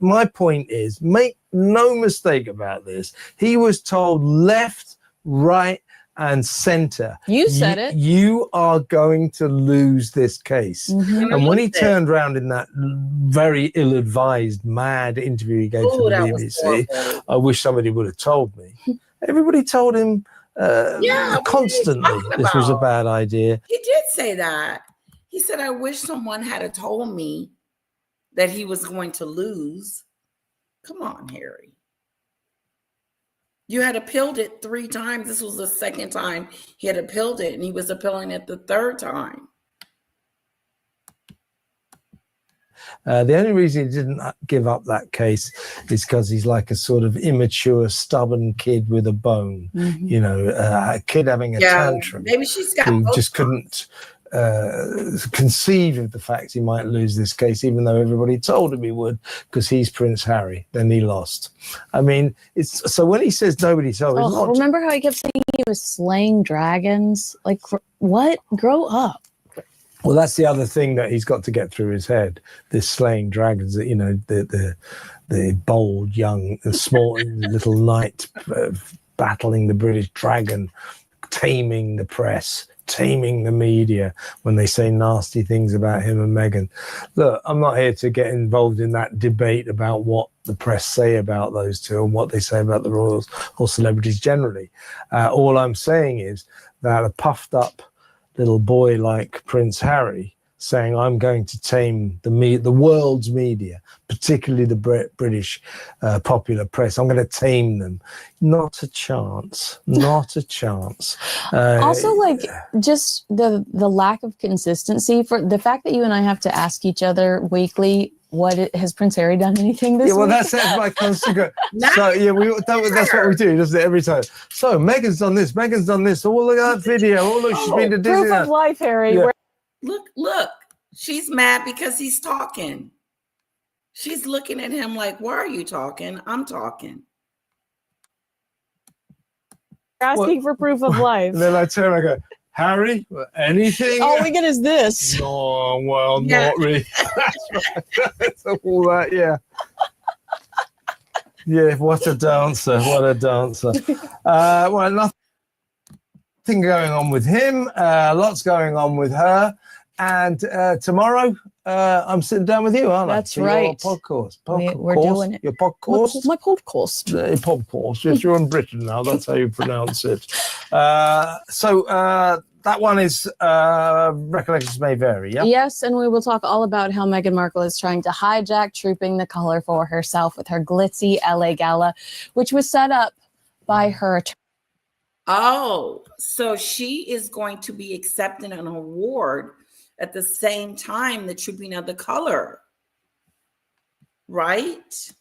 My point is, make no mistake about this. He was told left, right, and center. You said it. You are going to lose this case. Mm-hmm. And when he turned around in that very ill-advised, mad interview he gave to the BBC, "I wish somebody would have told me." Everybody told him constantly this was a bad idea. He did say that. He said, "I wish someone had told me that he was going to lose." Come on, Harry. You had appealed it 3 times. This was the second time he had appealed it, and he was appealing it the 3rd time. The only reason he didn't give up that case is because he's like a sort of immature, stubborn kid with a bone. Mm-hmm. A kid having a tantrum. Maybe she's got who just couldn't conceive of the fact he might lose this case, even though everybody told him he would, because he's Prince Harry. Then he lost. I mean, it's so when he says nobody told him. Remember how he kept saying he was slaying dragons? Like, what? Grow up. Well, that's the other thing that he's got to get through his head. This slaying dragons, the bold, young, small little knight battling the British dragon, taming the press, taming the media when they say nasty things about him and Meghan. Look, I'm not here to get involved in that debate about what the press say about those two and what they say about the royals or celebrities generally. All I'm saying is that a puffed up little boy like Prince Harry saying, "I'm going to tame the world's media, particularly the British popular press. I'm going to tame them." Not a chance. Not a chance. Also, just the lack of consistency, for the fact that you and I have to ask each other weekly, has Prince Harry done anything this Yeah, well, week? that's my constant. So yeah, that's what we do, doesn't it? Every time. So Meghan's done this. Meghan's done this. Oh, look at that video. Oh, look, she's been to Proof Disneyland. of life, Harry. Yeah. Look. She's mad because he's talking. She's looking at him like, why are you talking? I'm talking. We're asking for proof of life. And then I turn and I go, Harry, anything? All we get is this. No, well, Yeah. not really. That's right. That's all that, yeah. Yeah, what a dancer. What a dancer. Well, nothing going on with him. Lots going on with her. And tomorrow, I'm sitting down with you, aren't I? That's For right. Your podcast. We're doing it. Your podcast? My podcast. Your podcast. Yes, you're in Britain now. That's how you pronounce it. So that one is recollections may vary, yeah? Yes, and we will talk all about how Meghan Markle is trying to hijack Trooping the Color for herself with her glitzy LA gala, which was set up by her attorney. Oh, so she is going to be accepting an award at the same time the Trooping of the Color, right?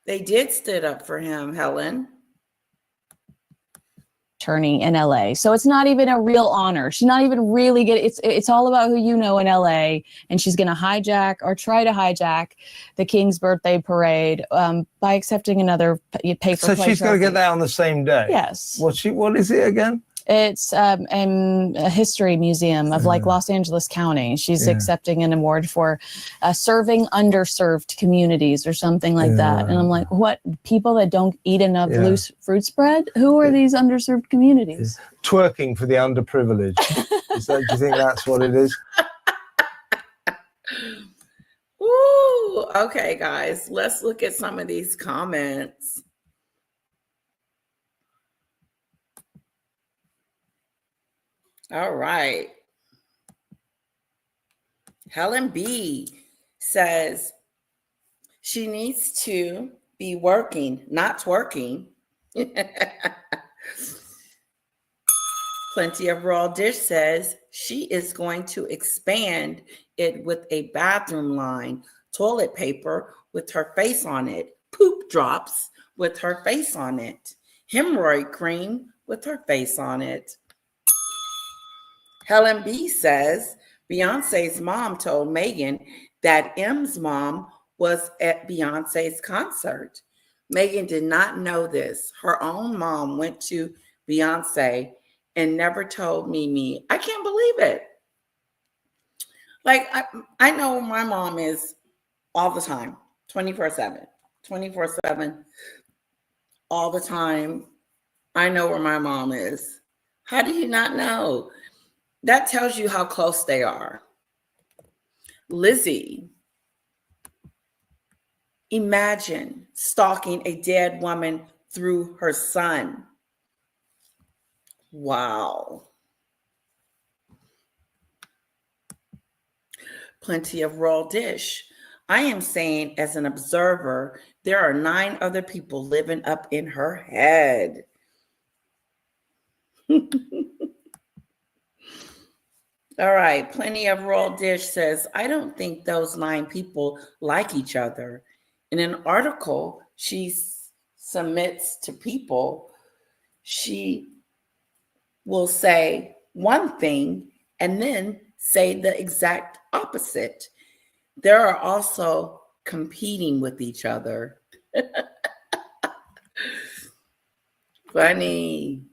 They did stood up for him, Helen. Attorney in LA. So it's not even a real honor. She's not even really getting it's all about who you know in LA, and she's going to hijack or try to hijack the King's birthday parade by accepting another paper. So she's going to get that on the same day? Yes. What is it again? It's a history museum of like Los Angeles County. She's accepting an award for serving underserved communities or something like that. And I'm like, what? People that don't eat enough loose fruit spread? Who are these underserved communities? Twerking for the underprivileged. Do you think that's what it is? Ooh, okay, guys, let's look at some of these comments. All right. Helen B says she needs to be working, not twerking. Plenty of Raw Dish says she is going to expand it with a bathroom line, toilet paper with her face on it, poop drops with her face on it, hemorrhoid cream with her face on it. Helen B says Beyonce's mom told Meghan that M's mom was at Beyonce's concert. Meghan did not know this. Her own mom went to Beyonce and never told Mimi. I can't believe it. Like, I know where my mom is all the time, 24/7, 24/7, all the time. I know where my mom is. How do you not know? That tells you how close they are. Lizzie, imagine stalking a dead woman through her son. Wow. Plenty of Raw Dish. I am saying, as an observer, there are 9 other people living up in her head. All right. Plenty of Raw Dish says, I don't think those 9 people like each other. In an article she submits to people, she will say one thing and then say the exact opposite. They are also competing with each other. Funny.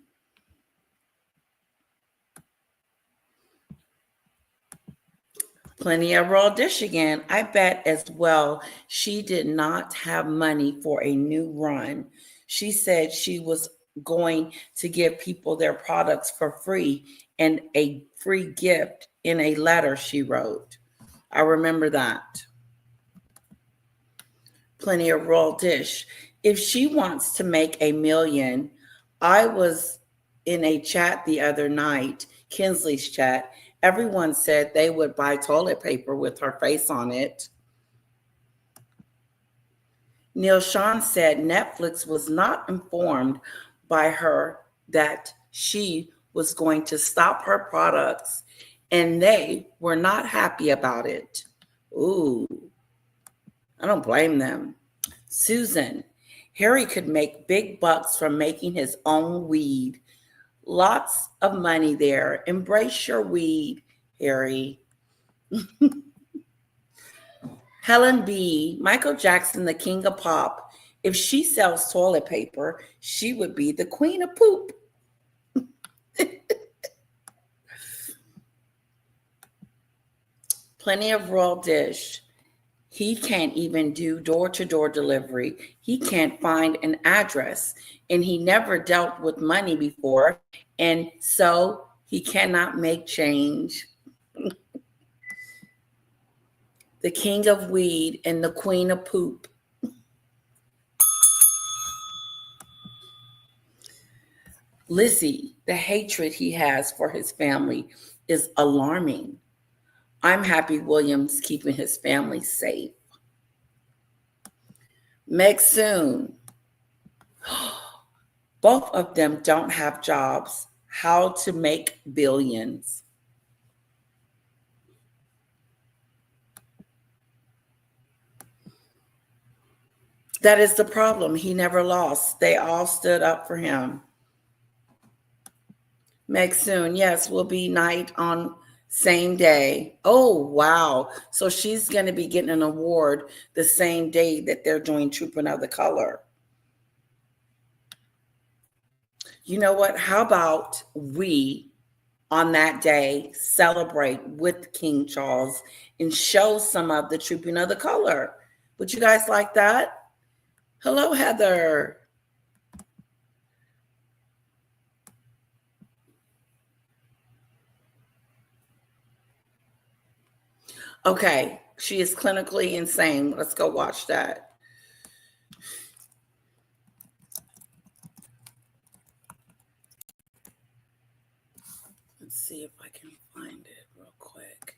Plenty of Raw Dish again. I bet as well she did not have money for a new run. She said she was going to give people their products for free and a free gift in a letter she wrote. I remember that. Plenty of Raw Dish. If she wants to make $1 million, I was in a chat the other night, Kinsley's chat. Everyone said they would buy toilet paper with her face on it. Neil Sean said Netflix was not informed by her that she was going to stop her products, and they were not happy about it. Ooh, I don't blame them. Susan, Harry could make big bucks from making his own weed. Lots of money there. Embrace your weed, Harry. Helen B. Michael Jackson, the king of pop. If she sells toilet paper, she would be the queen of poop. Plenty of raw dish. He can't even do door-to-door delivery. He can't find an address, and he never dealt with money before, and so he cannot make change. The king of weed and the queen of poop. Lizzie, the hatred he has for his family is alarming. I'm happy William's keeping his family safe. Meg Soon. Both of them don't have jobs. How to make billions. That is the problem. He never lost. They all stood up for him. Meg Soon, yes, will be night on same day. Oh, wow. So she's going to be getting an award the same day that they're doing Trooping of the Color. You know what? How about we, on that day, celebrate with King Charles and show some of the Trooping of the Color? Would you guys like that? Hello, Heather. Okay, she is clinically insane. Let's go watch that. Let's see if I can find it real quick.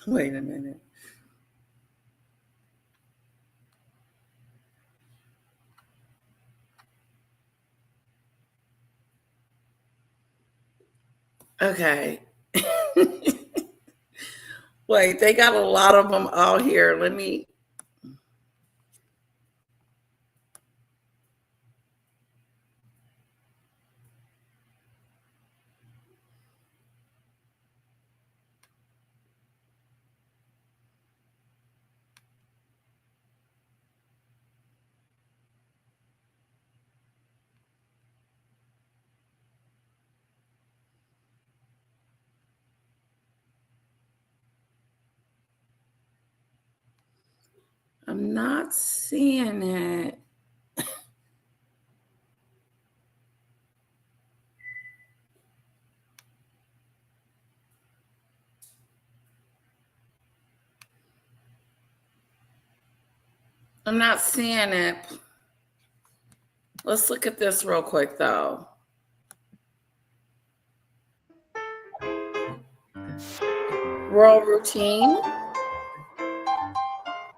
Wait a minute. Okay. Wait, they got a lot of them out here. Let me. I'm not seeing it. I'm not seeing it. Let's look at this real quick, though. Royal routine.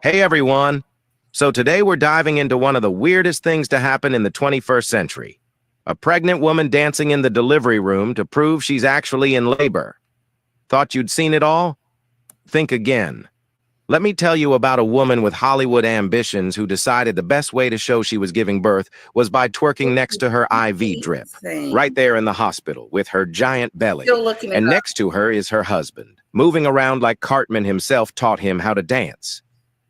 Hey everyone! So today we're diving into one of the weirdest things to happen in the 21st century. A pregnant woman dancing in the delivery room to prove she's actually in labor. Thought you'd seen it all? Think again. Let me tell you about a woman with Hollywood ambitions who decided the best way to show she was giving birth was by twerking next to her IV drip, right there in the hospital with her giant belly. And next to her is her husband, moving around like Cartman himself taught him how to dance.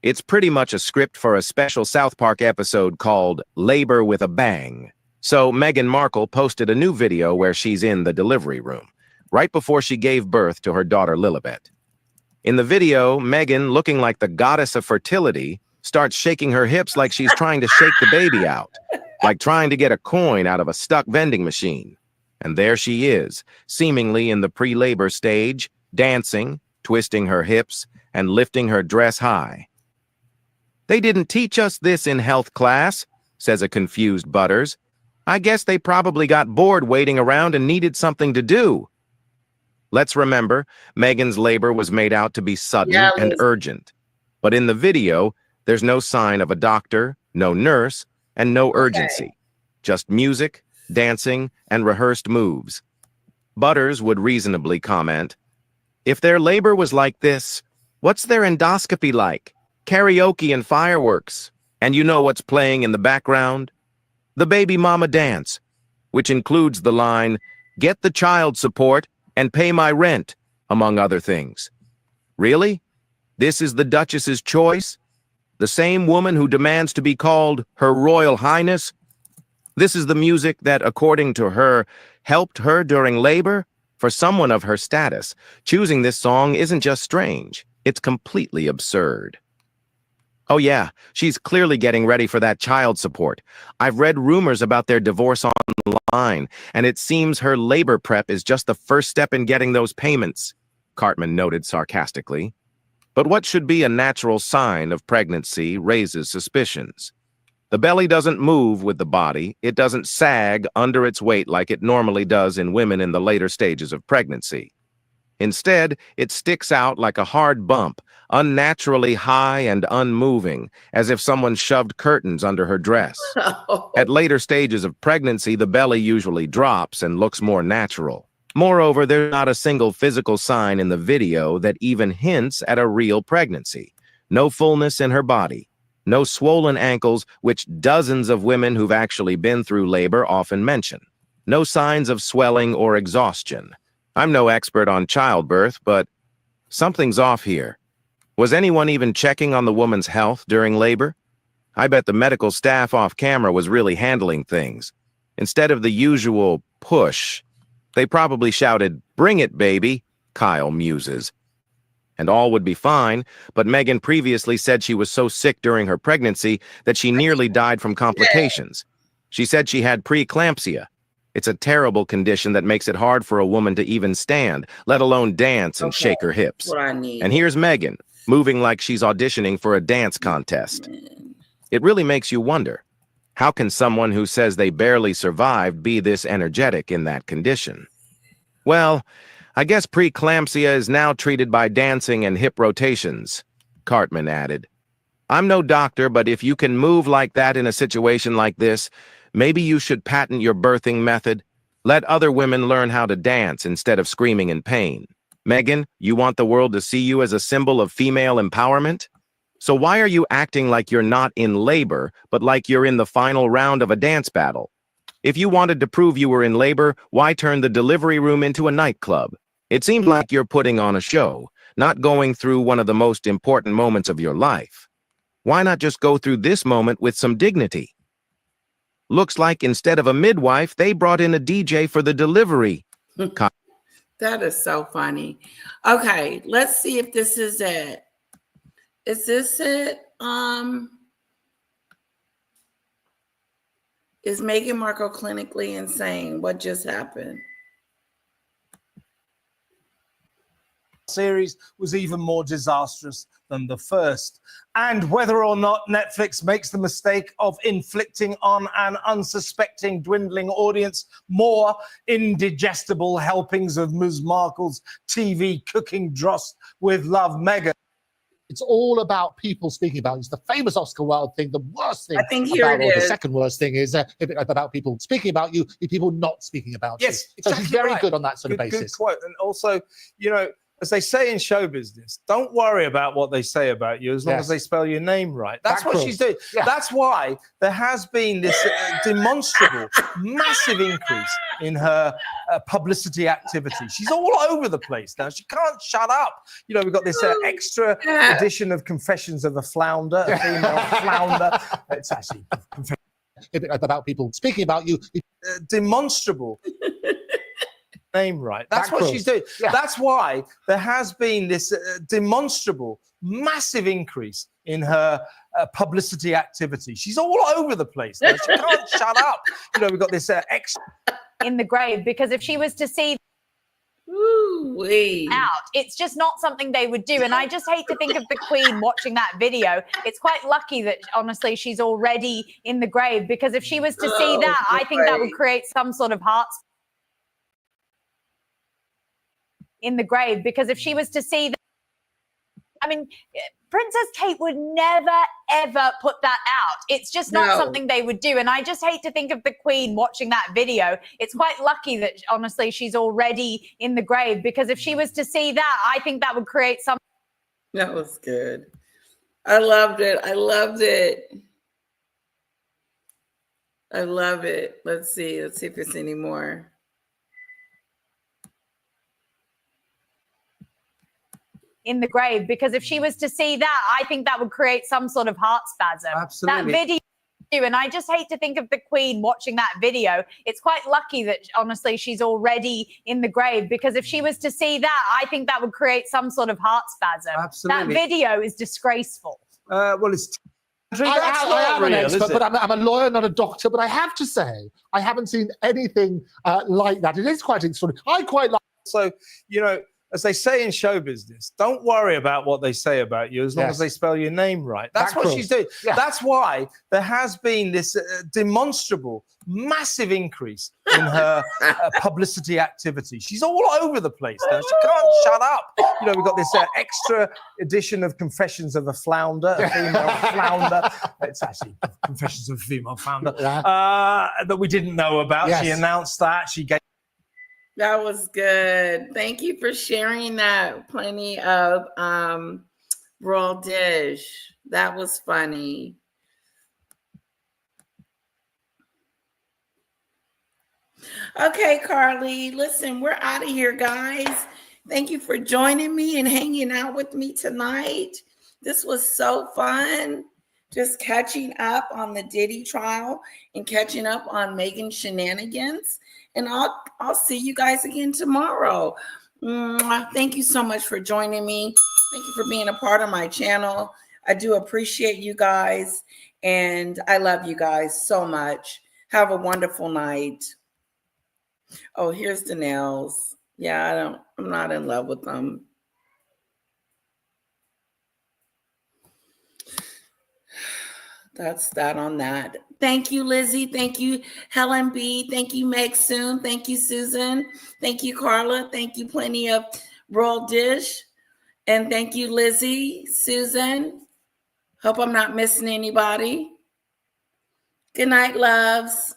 It's pretty much a script for a special South Park episode called Labor with a Bang. So Meghan Markle posted a new video where she's in the delivery room, right before she gave birth to her daughter Lilibet. In the video, Meghan, looking like the goddess of fertility, starts shaking her hips like she's trying to shake the baby out, like trying to get a coin out of a stuck vending machine. And there she is, seemingly in the pre-labor stage, dancing, twisting her hips, and lifting her dress high. "They didn't teach us this in health class," says a confused Butters. "I guess they probably got bored waiting around and needed something to do." Let's remember, Meghan's labor was made out to be sudden and urgent. But in the video, there's no sign of a doctor, no nurse, and no urgency. Just music, dancing, and rehearsed moves. Butters would reasonably comment, "If their labor was like this, what's their endoscopy like? Karaoke and fireworks. And you know what's playing in the background? The baby mama dance, which includes the line, 'Get the child support and pay my rent,' among other things." Really? This is the Duchess's choice? The same woman who demands to be called Her Royal Highness? This is the music that, according to her, helped her during labor? For someone of her status, choosing this song isn't just strange, it's completely absurd. Oh yeah, she's clearly getting ready for that child support. I've read rumors about their divorce online, and it seems her labor prep is just the first step in getting those payments, Cartman noted sarcastically. But what should be a natural sign of pregnancy raises suspicions. The belly doesn't move with the body, it doesn't sag under its weight like it normally does in women in the later stages of pregnancy. Instead, it sticks out like a hard bump, unnaturally high and unmoving, as if someone shoved curtains under her dress. At later stages of pregnancy, the belly usually drops and looks more natural. Moreover, there's not a single physical sign in the video that even hints at a real pregnancy. No fullness in her body. No swollen ankles, which dozens of women who've actually been through labor often mention. No signs of swelling or exhaustion. I'm no expert on childbirth, but something's off here. Was anyone even checking on the woman's health during labor? I bet the medical staff off camera was really handling things. Instead of the usual push, they probably shouted, "Bring it, baby," Kyle muses. And all would be fine, but Meghan previously said she was so sick during her pregnancy that she nearly died from complications. She said she had preeclampsia. It's a terrible condition that makes it hard for a woman to even stand, let alone dance and shake her hips. What I need. And here's Meghan, moving like she's auditioning for a dance contest. It really makes you wonder, how can someone who says they barely survived be this energetic in that condition? Well, I guess preeclampsia is now treated by dancing and hip rotations, Cartman added. I'm no doctor, but if you can move like that in a situation like this, maybe you should patent your birthing method. Let other women learn how to dance instead of screaming in pain. Meghan, you want the world to see you as a symbol of female empowerment? So why are you acting like you're not in labor, but like you're in the final round of a dance battle? If you wanted to prove you were in labor, why turn the delivery room into a nightclub? It seems like you're putting on a show, not going through one of the most important moments of your life. Why not just go through this moment with some dignity? Looks like instead of a midwife, they brought in a DJ for the delivery. That is so funny. Okay, let's see if this is it. Is this it? Is Meghan Markle clinically insane? What just happened? Series was even more disastrous than the first. And whether or not Netflix makes the mistake of inflicting on an unsuspecting, dwindling audience more indigestible helpings of Ms. Markle's TV cooking dross with Love Meghan. It's all about people speaking about it. It's the famous Oscar Wilde thing. The worst thing I think here about, it or the is. second worst thing is about people speaking about you, people not speaking about you. Yes, So she's exactly very right. good on that sort of Good basis. quote. And also, you know, as they say in show business, don't worry about what they say about you as long as they spell your name right. That's what she's doing. Yeah. That's why there has been this demonstrable, massive increase in her publicity activity. She's all over the place now. She can't shut up. You know, we've got this extra edition of Confessions of a Flounder, a female flounder. It's actually About people speaking about you. demonstrable. name right. That's what she's doing. Yeah. That's why there has been this demonstrable, massive increase in her publicity activity. She's all over the place now. She can't shut up. You know, we've got this in the grave, because if she was to see Ooh-wee. out, it's just not something they would do. And I just hate to think of the Queen watching that video. It's quite lucky that honestly she's already in the grave, because if she was to see that, I think that would create some sort of heart in the grave, because if she was to see that, I mean, Princess Kate would never, ever put that out. It's just not something they would do. And I just hate to think of the Queen watching that video. It's quite lucky that honestly she's already in the grave, because if she was to see that, I think that would create some. That was good. I loved it. I loved it. I love it. Let's see. Let's see if there's any more. In the grave, because if she was to see that, I think that would create some sort of heart spasm. Absolutely. That video, and I just hate to think of the Queen watching that video. It's quite lucky that honestly she's already in the grave, because if she was to see that, I think that would create some sort of heart spasm. Absolutely. That video is disgraceful. well, it's. I am an expert, but but I'm a lawyer, not a doctor. But I have to say, I haven't seen anything like that. It is quite extraordinary. I quite like. So, you know, as they say in show business, don't worry about what they say about you as long as they spell your name right. That's what she's doing. Yeah. That's why there has been this demonstrable, massive increase in her publicity activity. She's all over the place now. She can't shut up. You know, we've got this extra edition of Confessions of a Flounder, a female flounder. It's actually Confessions of a Female Flounder that we didn't know about. Yes. She announced that. She gave. That was good. Thank you for sharing that. Plenty of raw dish. That was funny. Okay, Carly, listen, we're out of here, guys. Thank you for joining me and hanging out with me tonight. This was so fun. Just catching up on the Diddy trial and catching up on Meghan shenanigans. And I'll see you guys again tomorrow. Thank you so much for joining me. Thank you for being a part of my channel. I do appreciate you guys, and I love you guys so much. Have a wonderful night. Oh, here's the nails. Yeah, I'm not in love with them. That's that on that. Thank you, Lizzie. Thank you, Helen B. Thank you, Meg Soon. Thank you, Susan. Thank you, Carla. Thank you, Plenty of Roll Dish. And thank you, Lizzie, Susan. Hope I'm not missing anybody. Good night, loves.